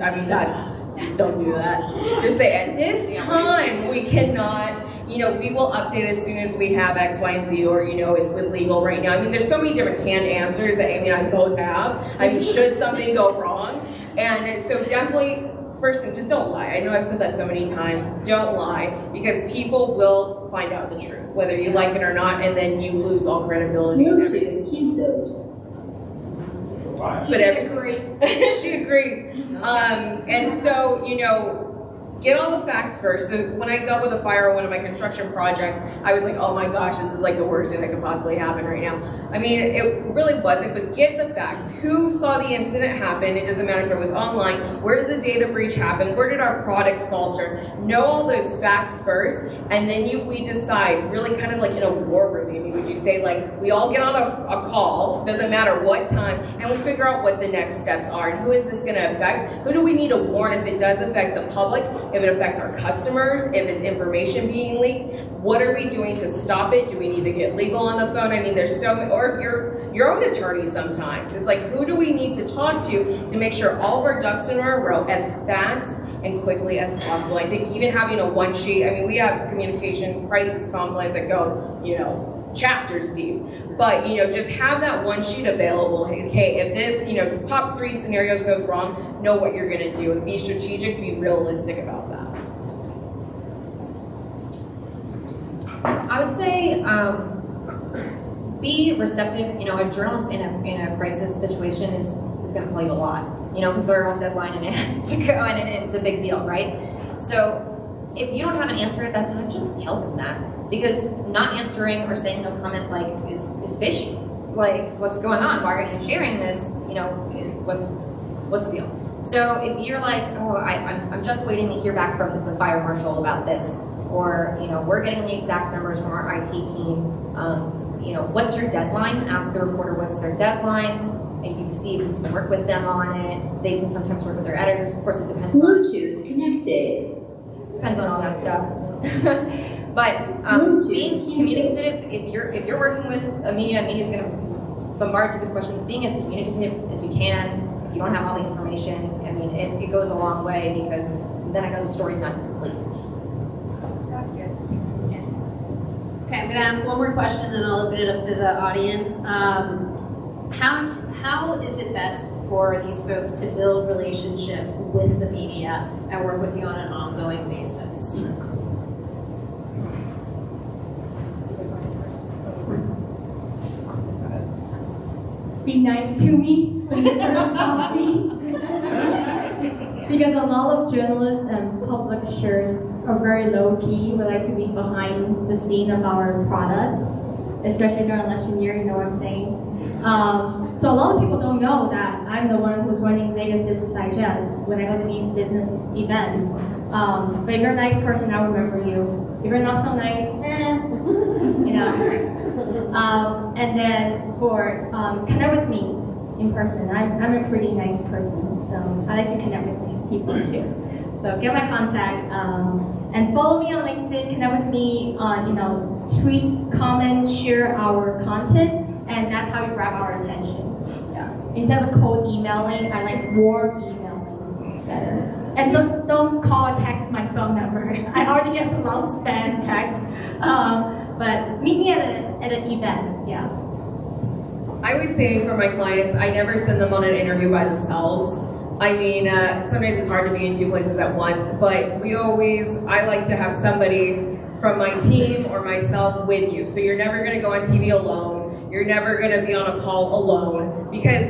just don't do that. Just say, at this time, we cannot, we will update as soon as we have X, Y, and Z, or, it's with legal right now. there's so many different canned answers that Amy and I both have. Should something go wrong? And so definitely, first thing, just don't lie. I know I've said that so many times. Don't lie, because people will find out the truth, whether you like it or not, and then you lose all credibility. Bluetooth cancelled. She agrees. And so, get all the facts first. So when I dealt with a fire on one of my construction projects, I was like, oh my gosh, this is the worst thing that could possibly happen right now. It really wasn't, but get the facts. Who saw the incident happen? It doesn't matter if it was online. Where did the data breach happen? Where did our product falter? Know all those facts first, and then we decide, really kind of in a war room, maybe would you say, we all get on a call, doesn't matter what time, and we figure out what the next steps are, and who is this gonna affect? Who do we need to warn if it does affect the public? If it affects our customers, if it's information being leaked, what are we doing to stop it? Do we need to get legal on the phone? There's so many, or if you're your own attorney sometimes. It's who do we need to talk to make sure all of our ducks in our row as fast and quickly as possible. I think even having a one sheet, we have communication crisis complaints that go, chapters deep. But, just have that one sheet available. Okay, if this, top 3 scenarios goes wrong, know what you're gonna do, and be strategic, be realistic about that. I would say be receptive. A journalist in a crisis situation is going to tell you a lot, because they're on deadline and it has to go, and it's a big deal, right? So if you don't have an answer at that time, just tell them that, because not answering or saying no comment is fishy. like, what's going on? Why aren't you sharing this? You know, what's the deal? So if you're like, oh, I'm just waiting to hear back from the fire marshal about this, or, you know, we're getting the exact numbers from our IT team, you know, what's your deadline? Ask the reporter what's their deadline, and you can see if you can work with them on it. They can sometimes work with their editors. Of course, it depends on Bluetooth connected. depends on all that stuff. But being communicative, if you're working with a media is going to bombard you with questions. Being as communicative as you can. If you don't have all the information, I mean, it goes a long way, because then I know the story's not complete. Okay, I'm gonna ask one more question, then I'll open it up to the audience. How is it best for these folks to build relationships with the media and work with you on an ongoing basis? Be nice to me when you first saw me. Because a lot of journalists and publishers are very low-key. We like to be behind the scene of our products, especially during election year, you know what I'm saying? So a lot of people don't know that I'm the one who's running Vegas Business Digest when I go to these business events. But if you're a nice person, I'll remember you. If you're not so nice, you know. And then for connect with me in person. I'm a pretty nice person, so I like to connect with these people too. So get my contact and follow me on LinkedIn. Connect with me on, you know, tweet, comment, share our content, and that's how you grab our attention. Yeah. Instead of cold emailing, I like warm emailing better. And don't call or text my phone number. I already get a lot of spam texts. But meet me at an event, yeah. I would say for my clients, I never send them on an interview by themselves. I mean, sometimes it's hard to be in two places at once, but I like to have somebody from my team or myself with you. So you're never gonna go on TV alone. You're never gonna be on a call alone, because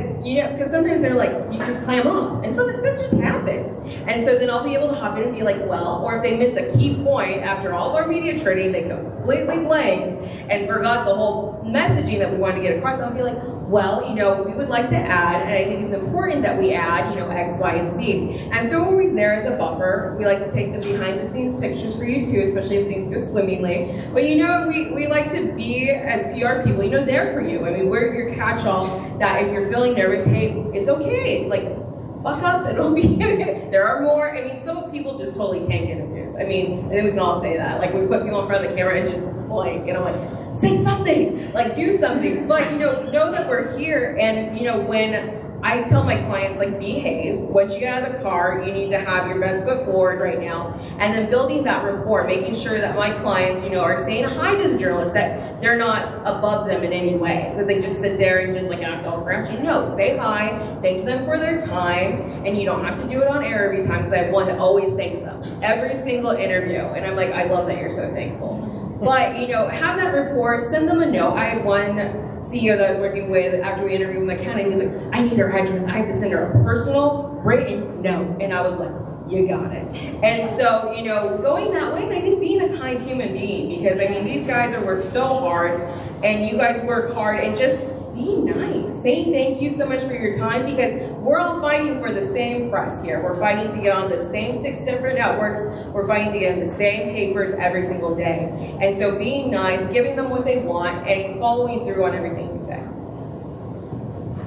sometimes they're like, you just clam up, and so that just happens. And so then I'll be able to hop in and be like, well, or if they miss a key point after all of our media training, they completely blanked and forgot the whole messaging that we wanted to get across, I'll be like, well, we would like to add, and I think it's important that we add, X, Y, and Z. And so we're always there as a buffer. We like to take the behind the scenes pictures for you too, especially if things go swimmingly. But we like to be, as PR people, there for you. I mean, we're your catch-all that if you're feeling nervous, hey, it's okay. Like, buck up, it'll be, there are more. I mean, some people just totally tank interviews. I mean, I think we can all say that. Like, we put people in front of the camera and just blank, and I'm like, say something, like do something. But know that we're here, and when I tell my clients, like, behave. Once you get out of the car, you need to have your best foot forward right now. And then building that rapport, making sure that my clients, are saying hi to the journalists, that they're not above them in any way, that they just sit there and just like act all grouchy. No, say hi, thank them for their time, and you don't have to do it on air every time, because I have one that always thanks them. Every single interview, and I'm like, I love that you're so thankful. But, have that rapport, send them a note. I had one CEO that I was working with after we interviewed with McKenna. He was like, I need her address. I have to send her a personal written note. And I was like, you got it. And so, going that way, and I think being a kind human being, because I mean, these guys are worked so hard, and you guys work hard, and just be nice. Say thank you so much for your time, because we're all fighting for the same press here. We're fighting to get on the same 6 different networks. We're fighting to get in the same papers every single day. And so being nice, giving them what they want, and following through on everything you say.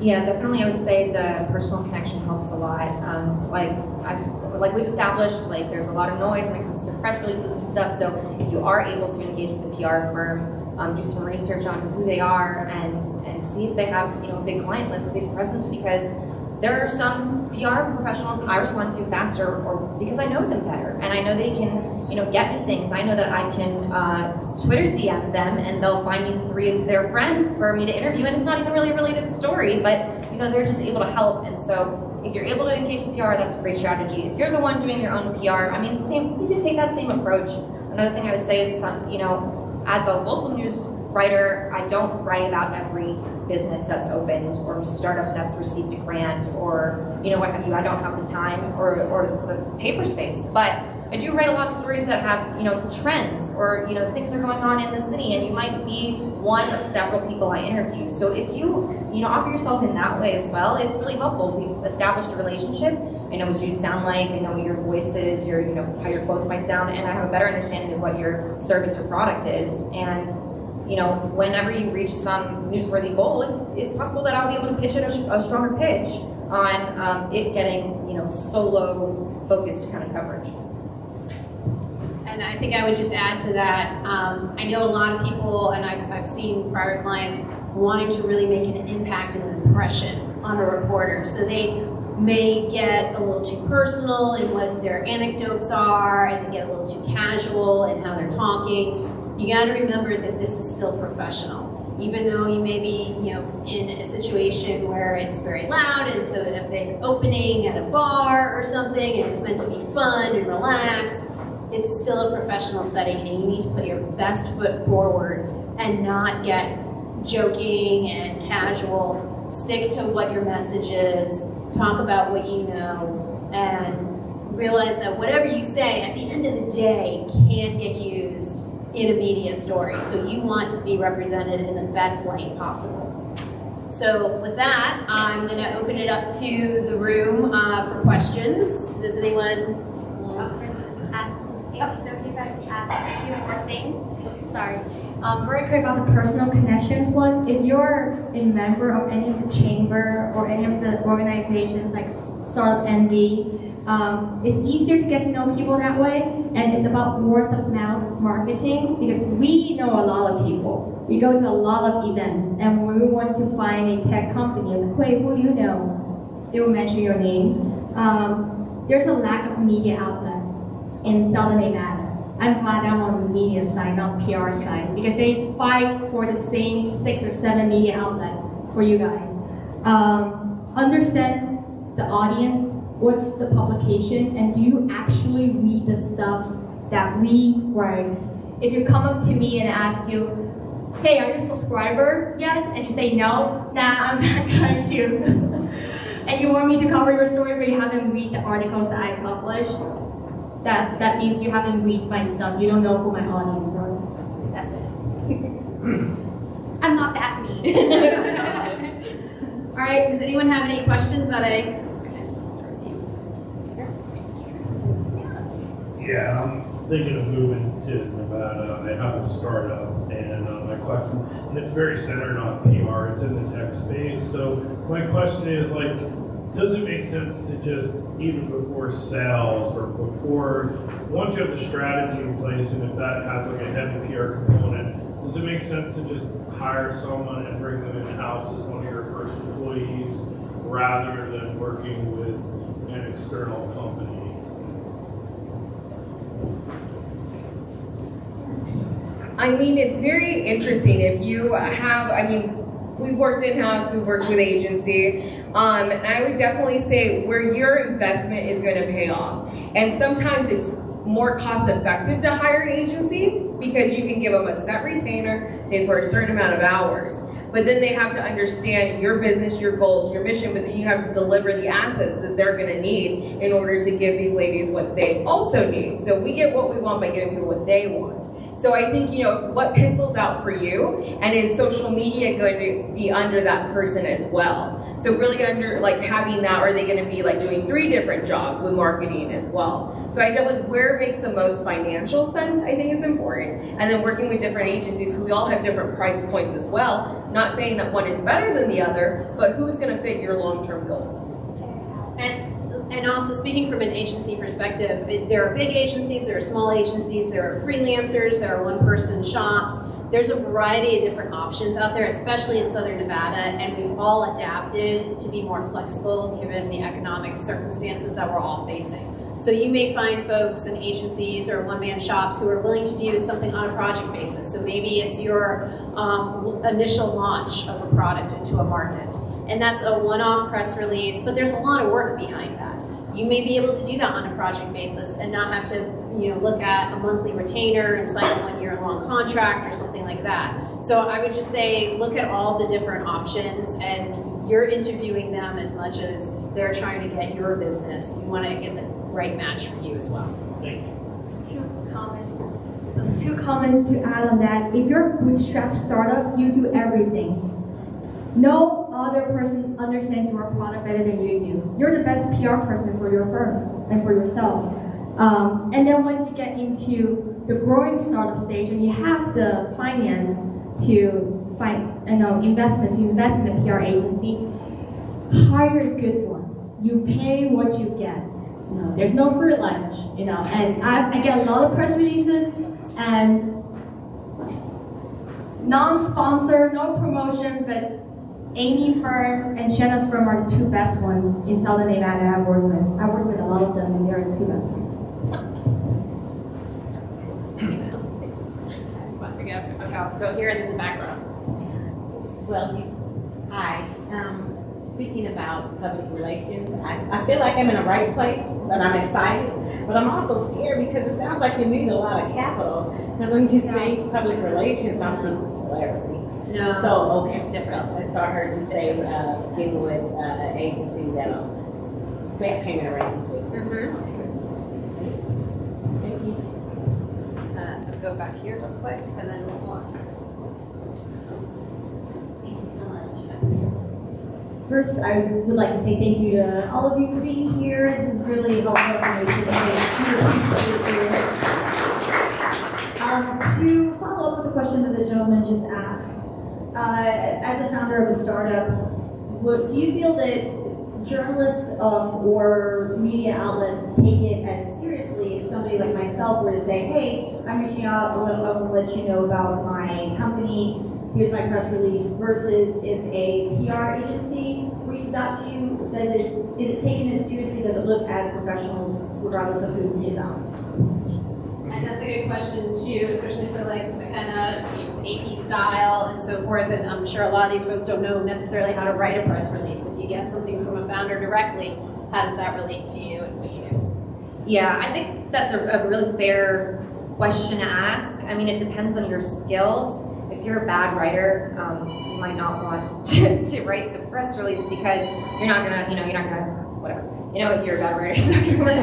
Yeah, definitely. I would say the personal connection helps a lot. Like we've established, like there's a lot of noise when it comes to press releases and stuff. So if you are able to engage with the PR firm, do some research on who they are, and see if they have a big client list, a big presence, because there are some PR professionals I respond to faster, or because I know them better, and I know they can get me things. I know that I can Twitter DM them, and they'll find me 3 of their friends for me to interview, and it's not even really a related story, but they're just able to help. And so if you're able to engage with PR, that's a great strategy. If you're the one doing your own PR, I mean, you can take that same approach. Another thing I would say is, as a local news writer, I don't write about every business that's opened or startup that's received a grant or what have you. I don't have the time or the paper space. But I do write a lot of stories that have, trends or, things are going on in the city, and you might be one of several people I interview. So if you, offer yourself in that way as well, it's really helpful. We've established a relationship. I know what you sound like, I know what your voice is, your, how your quotes might sound, and I have a better understanding of what your service or product is. And, whenever you reach some newsworthy goal, it's possible that I'll be able to pitch it a stronger pitch on it getting, solo focused kind of coverage. And I think I would just add to that, I know a lot of people, and I've seen prior clients wanting to really make an impact and an impression on a reporter. So they may get a little too personal in what their anecdotes are, and they get a little too casual in how they're talking. You got to remember that this is still professional. Even though you may be, in a situation where it's very loud and it's a big opening at a bar or something, and it's meant to be fun and relaxed, it's still a professional setting, and you need to put your best foot forward and not get joking and casual. Stick to what your message is, talk about what you know, and realize that whatever you say at the end of the day can get used in a media story. So you want to be represented in the best light possible. So with that, I'm going to open it up to the room for questions. Does anyone? So if you guys ask a few more things. Sorry. Very quick about the personal connections one. If you're a member of any of the chamber or any of the organizations like Startup ND, it's easier to get to know people that way, and it's about word of mouth marketing, because we know a lot of people. We go to a lot of events, and when we want to find a tech company, it's like, wait, who do you know? They will mention your name. There's a lack of media outlet in Southern Nevada. I'm glad I'm on the media side, not PR side, because they fight for the same 6 or 7 media outlets for you guys. Understand the audience, what's the publication, and do you actually read the stuff that we write? If you come up to me and ask you, hey, are you a subscriber yet? And you say no, nah, I'm not going to. And you want me to cover your story, but you haven't read the articles that I published, that means you haven't read my stuff. You don't know who my audience are. That's it. I'm not that mean. All right, does anyone have any questions that I start with you? Yeah, I'm thinking of moving to Nevada. I have a startup, and my question, and it's very centered on PR. It's in the tech space. So my question is, does it make sense to just, even before sales or before, once you have the strategy in place, and if that has a heavy PR component, does it make sense to just hire someone and bring them in-house as one of your first employees rather than working with an external company? I mean, it's very interesting. If you have, we've worked in-house, we've worked with agency, and I would definitely say where your investment is going to pay off. And sometimes it's more cost effective to hire an agency because you can give them a set retainer, pay for a certain amount of hours. But then they have to understand your business, your goals, your mission, but then you have to deliver the assets that they're going to need in order to give these ladies what they also need. So we get what we want by giving people what they want. So I think, what pencils out for you, and is social media going to be under that person as well? So really under, having that, or are they going to be doing 3 different jobs with marketing as well? So I definitely, where it makes the most financial sense, I think is important. And then working with different agencies, who we all have different price points as well. Not saying that one is better than the other, but who's going to fit your long-term goals? And also, speaking from an agency perspective, there are big agencies, there are small agencies, there are freelancers, there are one-person shops. There's a variety of different options out there, especially in Southern Nevada, and we've all adapted to be more flexible given the economic circumstances that we're all facing. So you may find folks in agencies or one-man shops who are willing to do something on a project basis. So maybe it's your initial launch of a product into a market. And that's a one-off press release, but there's a lot of work behind that. You may be able to do that on a project basis and not have to look at a monthly retainer and sign a 1-year-long contract or something like that. So I would just say, look at all the different options, and you're interviewing them as much as they're trying to get your business. You want to get the right match for you as well. Thank you. Two comments to add on that. If you're a bootstrap startup, you do everything. No other person understands your product better than you do. You're the best PR person for your firm and for yourself. And then once you get into the growing startup stage and you have the finance to find, investment to invest in a PR agency, hire a good one. You pay what you get. There's no free lunch, and I get a lot of press releases and non-sponsored, no promotion, but Amy's firm and Shayna's firm are the two best ones in Southern Nevada I've worked with. I work with a lot of them, and they're the two best ones. Okay, I'll go here and then the back row. Well, hi. Speaking about public relations, I feel like I'm in the right place, but I'm excited. But I'm also scared because it sounds like you need a lot of capital. Because when you say public relations, I'm thinking celebrity. No, So, okay. it's different. So I heard you say getting with an agency that'll make payment arrangements with. Thank you. I'll go back here real quick and then we'll walk. Thank you so much. First, I would like to say thank you to all of you for being here. This is really helpful information. To follow up with the question that the gentleman just asked, as a founder of a startup, do you feel that journalists or media outlets take it as seriously if somebody like myself were to say, hey, I'm reaching out, I want to let you know about my company, here's my press release, versus if a PR agency reaches out to you, is it taken as seriously, does it look as professional regardless of who reaches out? And that's a good question too, especially for like McKenna, AP style and so forth. And I'm sure a lot of these folks don't know necessarily how to write a press release. If you get something from a founder directly, how does that relate to you and what you do? Yeah, I think that's a really fair question to ask. I mean, it depends on your skills. If you're a bad writer, you might not want to write the press release because you're not gonna, whatever. You're a bad writer, it's not gonna work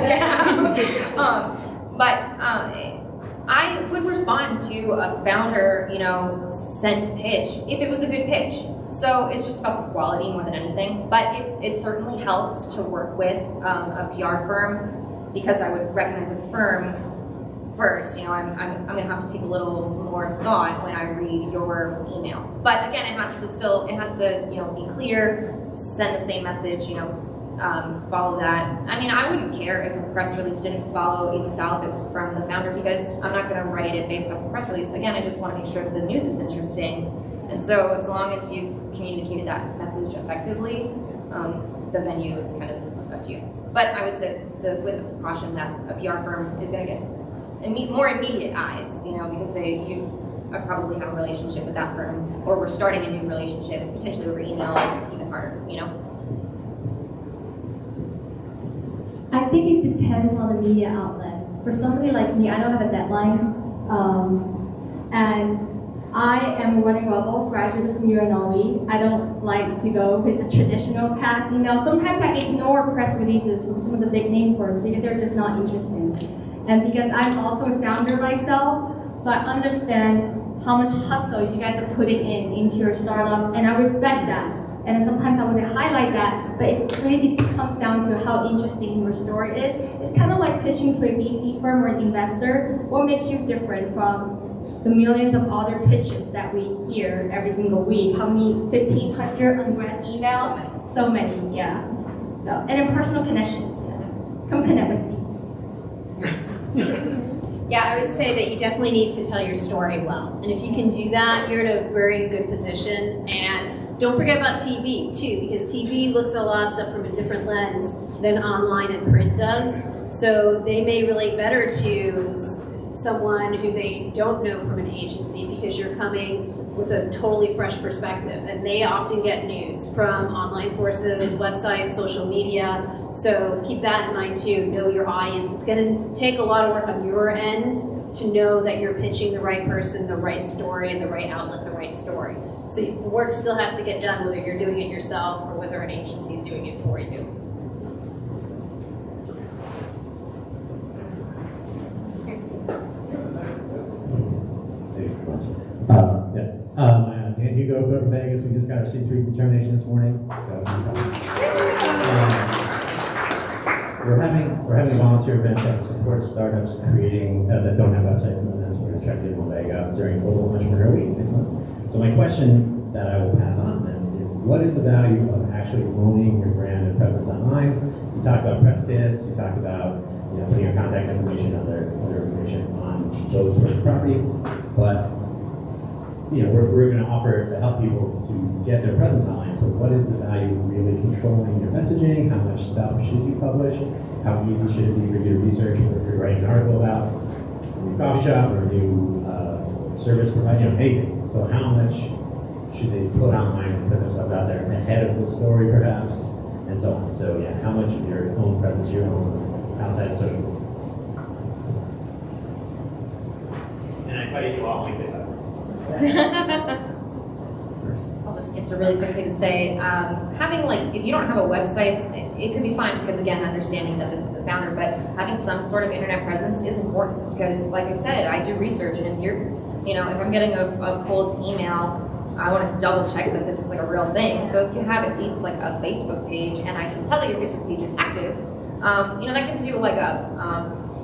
out. But I would respond to a founder, sent pitch if it was a good pitch. So it's just about the quality more than anything. But it certainly helps to work with a PR firm because I would recognize a firm first. I'm gonna have to take a little more thought when I read your email. But again, it has to be clear, send the same message, follow that. I mean, I wouldn't care if a press release didn't follow AP style if it was from the founder because I'm not going to write it based off the press release. Again, I just want to make sure that the news is interesting. And so as long as you've communicated that message effectively, the venue is kind of up to you. But I would say with the precaution that a PR firm is going to get more immediate eyes, because you probably have a relationship with that firm, or we're starting a new relationship, potentially over email, even harder, I think it depends on the media outlet. For somebody like me, I don't have a deadline, and I am a running rebel, graduated from UNLV. I don't like to go with the traditional path. Sometimes I ignore press releases from some of the big name firms because they're just not interesting. And because I'm also a founder myself, so I understand how much hustle you guys are putting into your startups, and I respect that. And then sometimes I want to highlight that, but it really comes down to how interesting your story is. It's kind of like pitching to a VC firm or an investor. What makes you different from the millions of other pitches that we hear every single week? How many? 1,500 unread emails? So many, yeah. So, and then personal connections. Yeah. Come connect with me. Yeah, I would say that you definitely need to tell your story well. And if you can do that, you're in a very good position. And don't forget about TV too, because TV looks at a lot of stuff from a different lens than online and print does. So they may relate better to someone who they don't know from an agency because you're coming with a totally fresh perspective. And they often get news from online sources, websites, social media. So keep that in mind too, know your audience. It's gonna take a lot of work on your end to know that you're pitching the right person, the right story, and the right outlet, the right story. So the work still has to get done, whether you're doing it yourself or whether an agency is doing it for you. Dan Hugo, go to Vegas. We just got our C3 determination this morning. So, we're having volunteer events that support startups creating that don't have websites and events. We're going to try to get one leg up during Global Entrepreneur Week next month. So my question that I will pass on to them is, what is the value of actually owning your brand and presence online? You talked about press kits. You talked about putting your contact information, other information on those sorts of properties, but we're going to offer to help people to get their presence online. So what is the value of really controlling your messaging? How much stuff should you publish? How easy should it be for you to research, or if you're writing an article about a new coffee shop or a new service provider, anything. So how much should they put online and put themselves out there ahead of the story, perhaps, and so on. So yeah, how much of your own presence, your own outside of social media? And I invite you all LinkedIn. I'll just answer really quickly to say, having if you don't have a website, it could be fine because again, understanding that this is a founder, but having some sort of internet presence is important because like I said, I do research, and if you're, if I'm getting a cold email, I want to double check that this is a real thing. So if you have at least a Facebook page, and I can tell that your Facebook page is active, that gives you a leg up.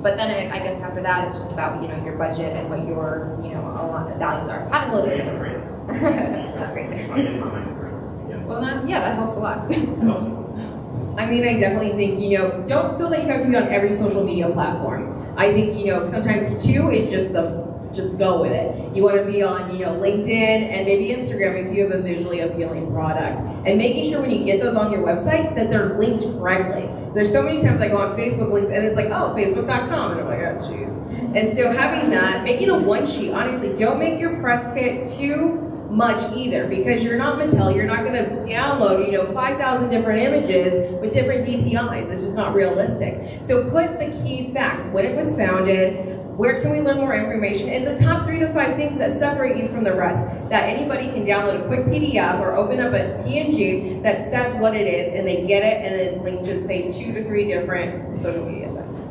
But then I guess after that, it's just about your budget and what your a lot of values are. Having a little bit of freedom. Well, that helps a lot. I mean, I definitely think, don't feel that you have to be on every social media platform. I think, sometimes too, it's just go with it. You want to be on, LinkedIn and maybe Instagram if you have a visually appealing product. And making sure when you get those on your website that they're linked correctly. There's so many times I go on Facebook links and it's facebook.com, and I'm like, oh, jeez. And so having that, making a one sheet, honestly, don't make your press kit too much either, because you're not Mattel, you're not gonna download, 5,000 different images with different DPIs. It's just not realistic. So put the key facts, when it was founded, where can we learn more information, and the top 3 to 5 things that separate you from the rest, that anybody can download a quick PDF or open up a PNG that says what it is, and they get it, and then it's linked to, say, 2 to 3 different social media sites.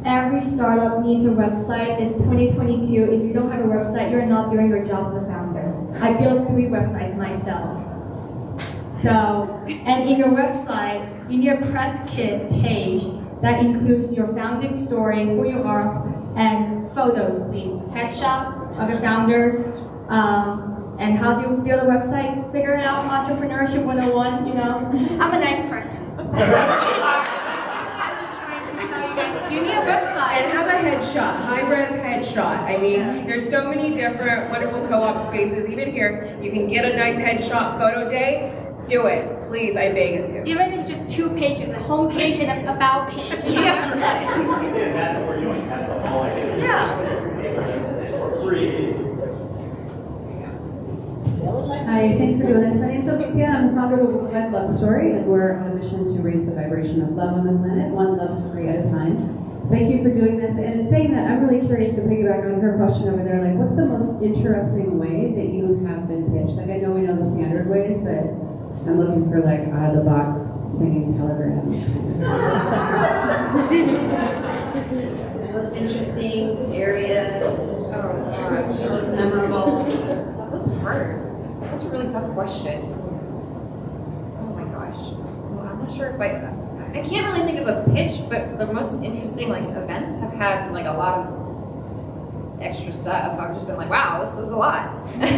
Every startup needs a website. It's 2022. If you don't have a website, you're not doing your job as a founder. I built 3 websites myself. So, and in your website, you need a press kit page that includes your founding story, who you are, and photos, please. Headshots of your founders, and how do you build a website? Figure it out, entrepreneurship 101, I'm a nice person. You need a website. And have a headshot, high-res headshot. I mean, there's so many different wonderful co-op spaces. Even here, you can get a nice headshot photo day. Do it, please, I beg of you. Even if it's just 2 pages, a home page and an about page. That's what we're doing. That's the whole idea. Yeah. For free. Hi, thanks for doing this. My name is Sophia. I'm the founder of the Worldwide Love Story, and we're on a mission to raise the vibration of love on the planet, one love story at a time. Thank you for doing this. And in saying that, I'm really curious to piggyback on her question over there. What's the most interesting way that you have been pitched? I know we know the standard ways, but I'm looking for out of the box singing telegrams. Most interesting, scariest, most memorable. This is hard. That's a really tough question. Oh my gosh. Well, I'm not sure if I can't really think of a pitch, but the most interesting events have had a lot of extra stuff. I've just been wow, this was a lot. They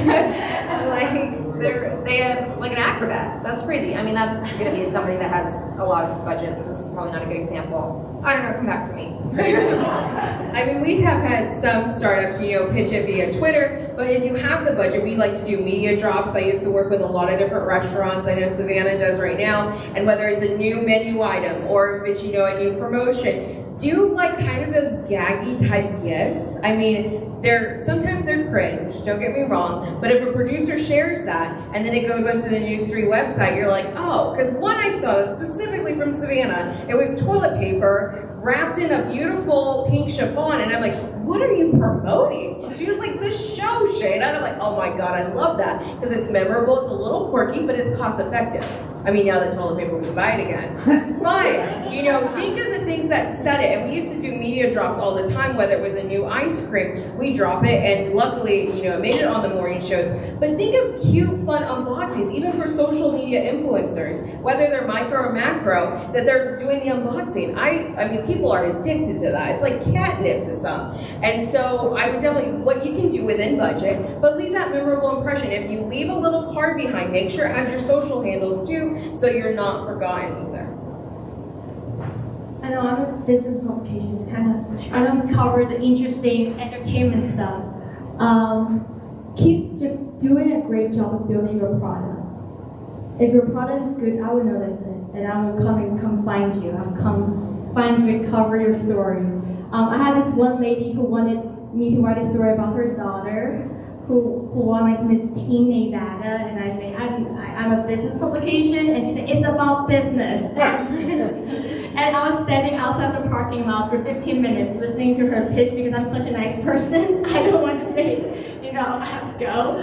have an acrobat. That's crazy. I mean, that's going to be somebody that has a lot of budgets. This is probably not a good example. I don't know, come back to me. I mean, we have had some startups, pitch it via Twitter, but if you have the budget, we like to do media drops. I used to work with a lot of different restaurants. I know Savannah does right now, and whether it's a new menu item or if it's, a new promotion, do kind of those gaggy type gifts. I mean, sometimes they're cringe, don't get me wrong, but if a producer shares that and then it goes onto the News 3 website, you're like, oh, because one I saw specifically from Savannah, it was toilet paper wrapped in a beautiful pink chiffon, and I'm like, what are you promoting? She was like, this show, Shayna. And I'm like, oh my God, I love that. Because it's memorable, it's a little quirky, but it's cost effective. I mean, now that toilet paper, we can buy it again. But, you know, think of the things that set it. And we used to do media drops all the time, whether it was a new ice cream, we drop it, and luckily, you know, it made it on the morning shows. But think of cute, fun unboxings, even for social media influencers, whether they're micro or macro, that they're doing the unboxing. I mean, people are addicted to that. It's like catnip to some. And so I would definitely, what you can do within budget, but leave that memorable impression. If you leave a little card behind, make sure it has your social handles too, so you're not forgotten either. I know I'm a business publication. It's kind of, I don't cover the interesting entertainment stuff. Keep just doing a great job of building your product. If your product is good, I will notice it, and I will come find you. I'll come find you and cover your story. I had this one lady who wanted me to write a story about her daughter, who won like Miss Teen Nevada, and I say, I'm a business publication, and she said, it's about business. And I was standing outside the parking lot for 15 minutes listening to her pitch because I'm such a nice person. I don't want to say, you know, I have to go.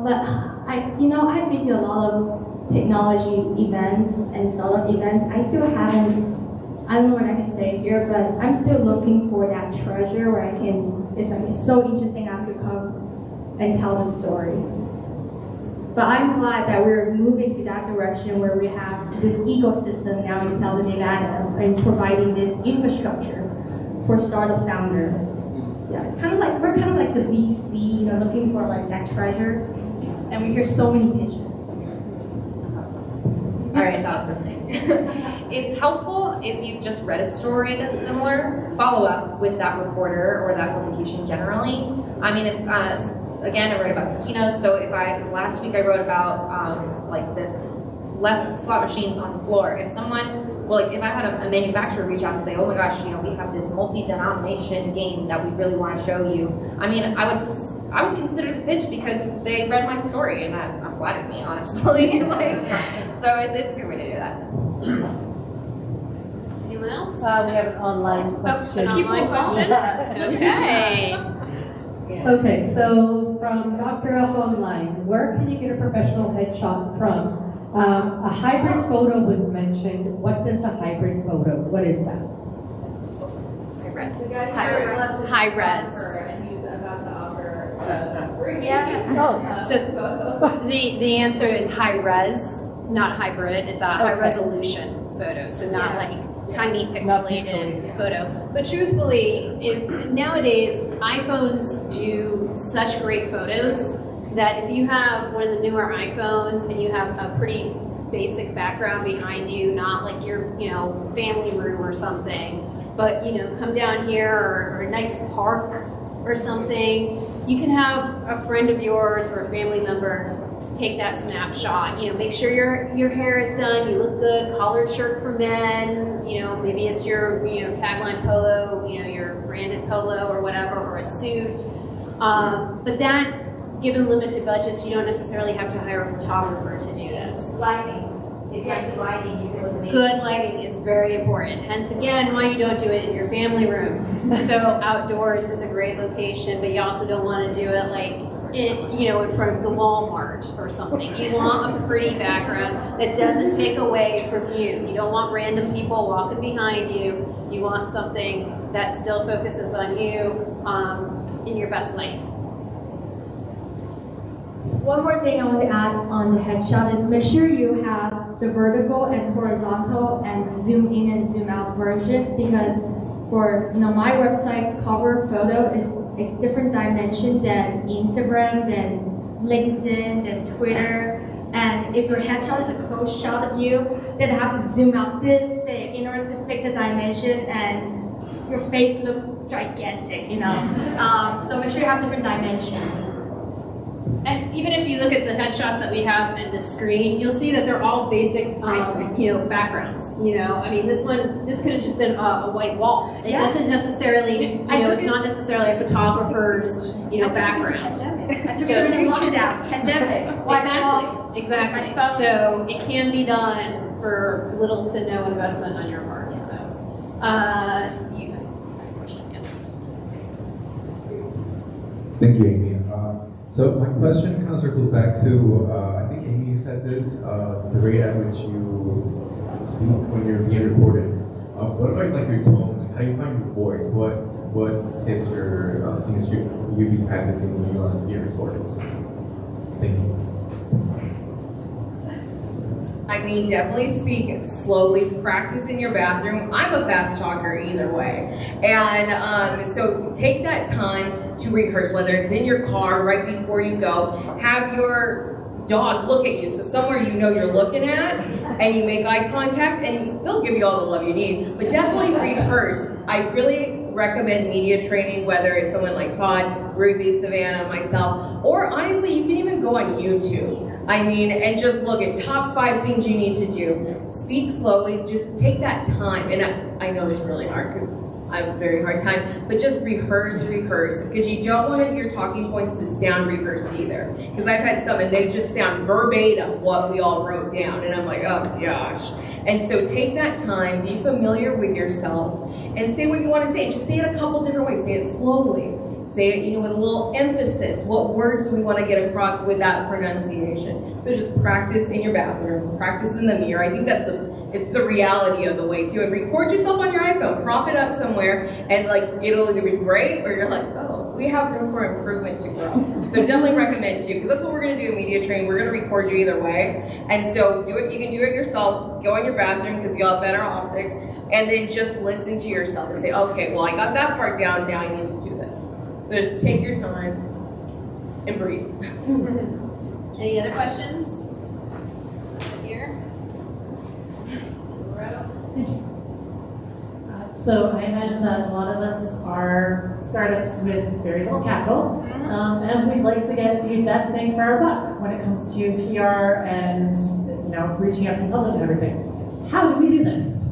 But I've been to a lot of technology events and startup events. I still haven't, I don't know what I can say here, but I'm still looking for that treasure where I can, it's so interesting I have to come and tell the story. But I'm glad that we're moving to that direction where we have this ecosystem now in Southern Nevada and providing this infrastructure for startup founders. Yeah, it's kind of like, we're kind of like the VC, you know, looking for like that treasure, and we hear so many pitches. All right, thought something. It's helpful if you've just read a story that's similar, follow up with that reporter or that publication generally. I mean, if again, I wrote about casinos, so last week I wrote about like the less slot machines on the floor. If someone, well, like if I had a manufacturer reach out and say, oh my gosh, you know, we have this multi-denomination game that we really want to show you. I mean, I would consider the pitch because they read my story and that flattered me, honestly. So it's a good way to do that. Anyone else? We have an online question. An online question? Okay. Okay, so from Dr. Up Online, where can you get a professional headshot from? A hybrid photo was mentioned. What does a hybrid photo? What is that? High res. And he's about to offer Yes. So the answer is high res, not hybrid. It's a high resolution photo, so not like tiny pixelated photo. But truthfully, if nowadays iPhones do such great photos that if you have one of the newer iPhones and you have a pretty basic background behind you, not like your family room or something, but come down here or a nice park or something, you can have a friend of yours or a family member take that snapshot. Make sure your hair is done, you look good, collared shirt for men, maybe it's your tagline polo, your branded polo or whatever, or a suit. But that, given limited budgets, you don't necessarily have to hire a photographer to do this. Lighting. If you have good lighting, you can look amazing. Good lighting is very important. Hence, again, why you don't do it in your family room. So outdoors is a great location, but you also don't want to do it like in front of the Walmart or something. You want a pretty background that doesn't take away from you. You don't want random people walking behind you. You want something that still focuses on you in your best light. One more thing I want to add on the headshot is make sure you have the vertical and horizontal and zoom in and zoom out version, because for my website's cover photo is a different dimension than Instagram, than LinkedIn, than Twitter. And if your headshot is a close shot of you, then I have to zoom out this big in order to fit the dimension, and your face looks gigantic, So make sure you have different dimensions. And even if you look at the headshots that we have in the screen, you'll see that they're all basic, backgrounds. I mean, this could have just been a white wall. It doesn't necessarily, it's not necessarily a photographer's, background. I took it in lockdown, pandemic. Exactly. So it can be done for little to no investment on your part. So, you have a question, yes. Thank you, Amy. So my question kind of circles back to, I think Amy said this, the rate at which you speak when you're being recorded. What about like your tone? Like, how do you find your voice? What tips or things should you be practicing when you are being recorded? Thank you. I mean, definitely speak slowly, practice in your bathroom. I'm a fast talker either way. And so take that time to rehearse, whether it's in your car, right before you go. Have your dog look at you, so somewhere you know you're looking at, and you make eye contact, and they'll give you all the love you need. But definitely rehearse. I really recommend media training, whether it's someone like Todd, Ruthie, Savannah, myself, or honestly, you can even go on YouTube. I mean, and just look at top 5 things you need to do. Speak slowly, just take that time. And I know it's really hard because I have a very hard time, but just rehearse, because you don't want your talking points to sound rehearsed either. Because I've had some and they just sound verbatim what we all wrote down, and I'm like, oh gosh. And so take that time, be familiar with yourself, and say what you want to say. Just say it a couple different ways. Say it slowly. Say it, with a little emphasis. What words we want to get across with that pronunciation. So just practice in your bathroom, practice in the mirror. I think it's the reality of the way too. And record yourself on your iPhone, prop it up somewhere, and like it'll either be great or you're like, oh, we have room for improvement to grow. So definitely recommend too, because that's what we're going to do in media training. We're going to record you either way, and so do it. You can do it yourself. Go in your bathroom because you'll have better optics, and then just listen to yourself and say, okay, well I got that part down. Now I need to do this. So just take your time and breathe. Any other questions? Here. So I imagine that a lot of us are startups with very little capital, and we'd like to get the best bang for our buck when it comes to PR and reaching out to the public and everything. How do we do this?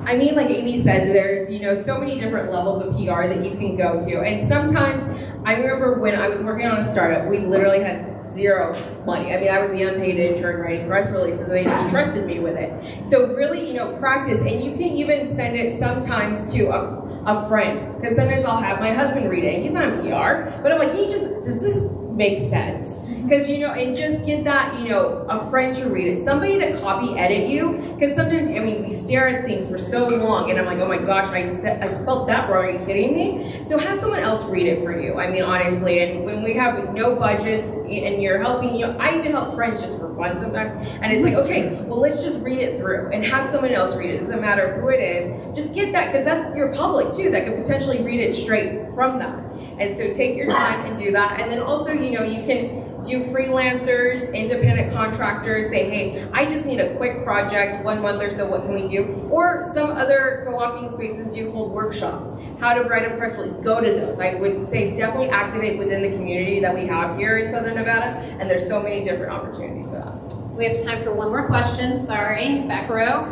I mean, like Amy said, there's so many different levels of PR that you can go to, and sometimes I remember when I was working on a startup, we literally had zero money. I mean, I was the unpaid intern writing press releases, and they just trusted me with it. So really, practice, and you can even send it sometimes to a friend, because sometimes I'll have my husband read it, and he's not in PR, but I'm like, does this make sense? Because, and just get that, a friend to read it, somebody to copy edit you, because sometimes, we stare at things for so long, and I'm like, oh my gosh, I spelled that wrong, are you kidding me? So have someone else read it for you, I mean, honestly, and when we have no budgets, and you're helping, I even help friends just for fun sometimes, and it's like, okay, well, let's just read it through, and have someone else read it, it doesn't matter who it is, just get that, because that's your public too, that could potentially read it straight from that. And so take your time and do that. And then also, you can do freelancers, independent contractors, say, hey, I just need a quick project, 1 month or so, what can we do? Or some other co-oping spaces do hold workshops, how to write a press release, go to those. I would say definitely activate within the community that we have here in Southern Nevada, and there's so many different opportunities for that. We have time for one more question, sorry, back row.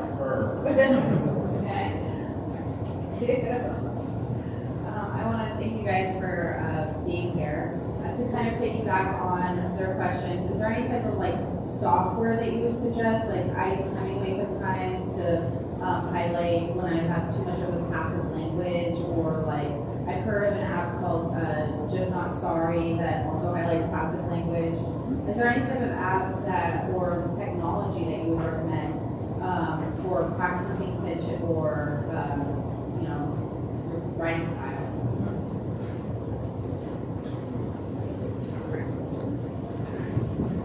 I want to thank you guys for being here. To kind of piggyback on their questions, is there any type of software that you would suggest? Like I use Hemingway sometimes to highlight when I have too much of a passive language, or I've heard of an app called Just Not Sorry that also highlights passive language. Is there any type of app or technology that you would recommend for practicing pitch or writing style?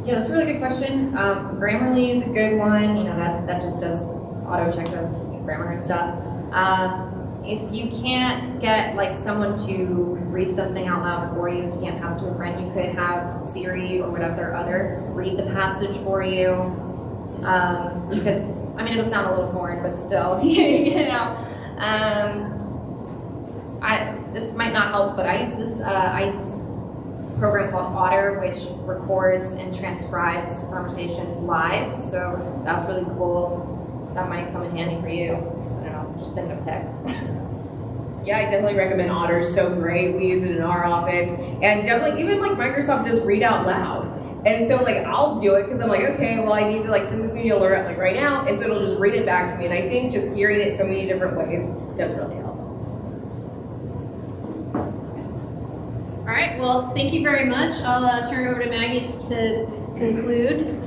Yeah, that's a really good question. Grammarly is a good one. That just does auto check of grammar and stuff. If you can't get someone to read something out loud for you, if you can't pass to a friend, you could have Siri or whatever other read the passage for you. Because it'll sound a little foreign, but still, this might not help, but I use this program called Otter, which records and transcribes conversations live. So that's really cool. That might come in handy for you. I don't know, just thinking of tech. Yeah, I definitely recommend Otter. It's so great. We use it in our office, and definitely even Microsoft does read out loud. And so I'll do it because I'm like, okay, well I need to send this video alert right now, and so it'll just read it back to me. And I think just hearing it so many different ways does really help. well, thank you very much. I'll turn it over to Maggie to conclude.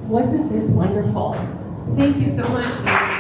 Wasn't this wonderful? Thank you so much.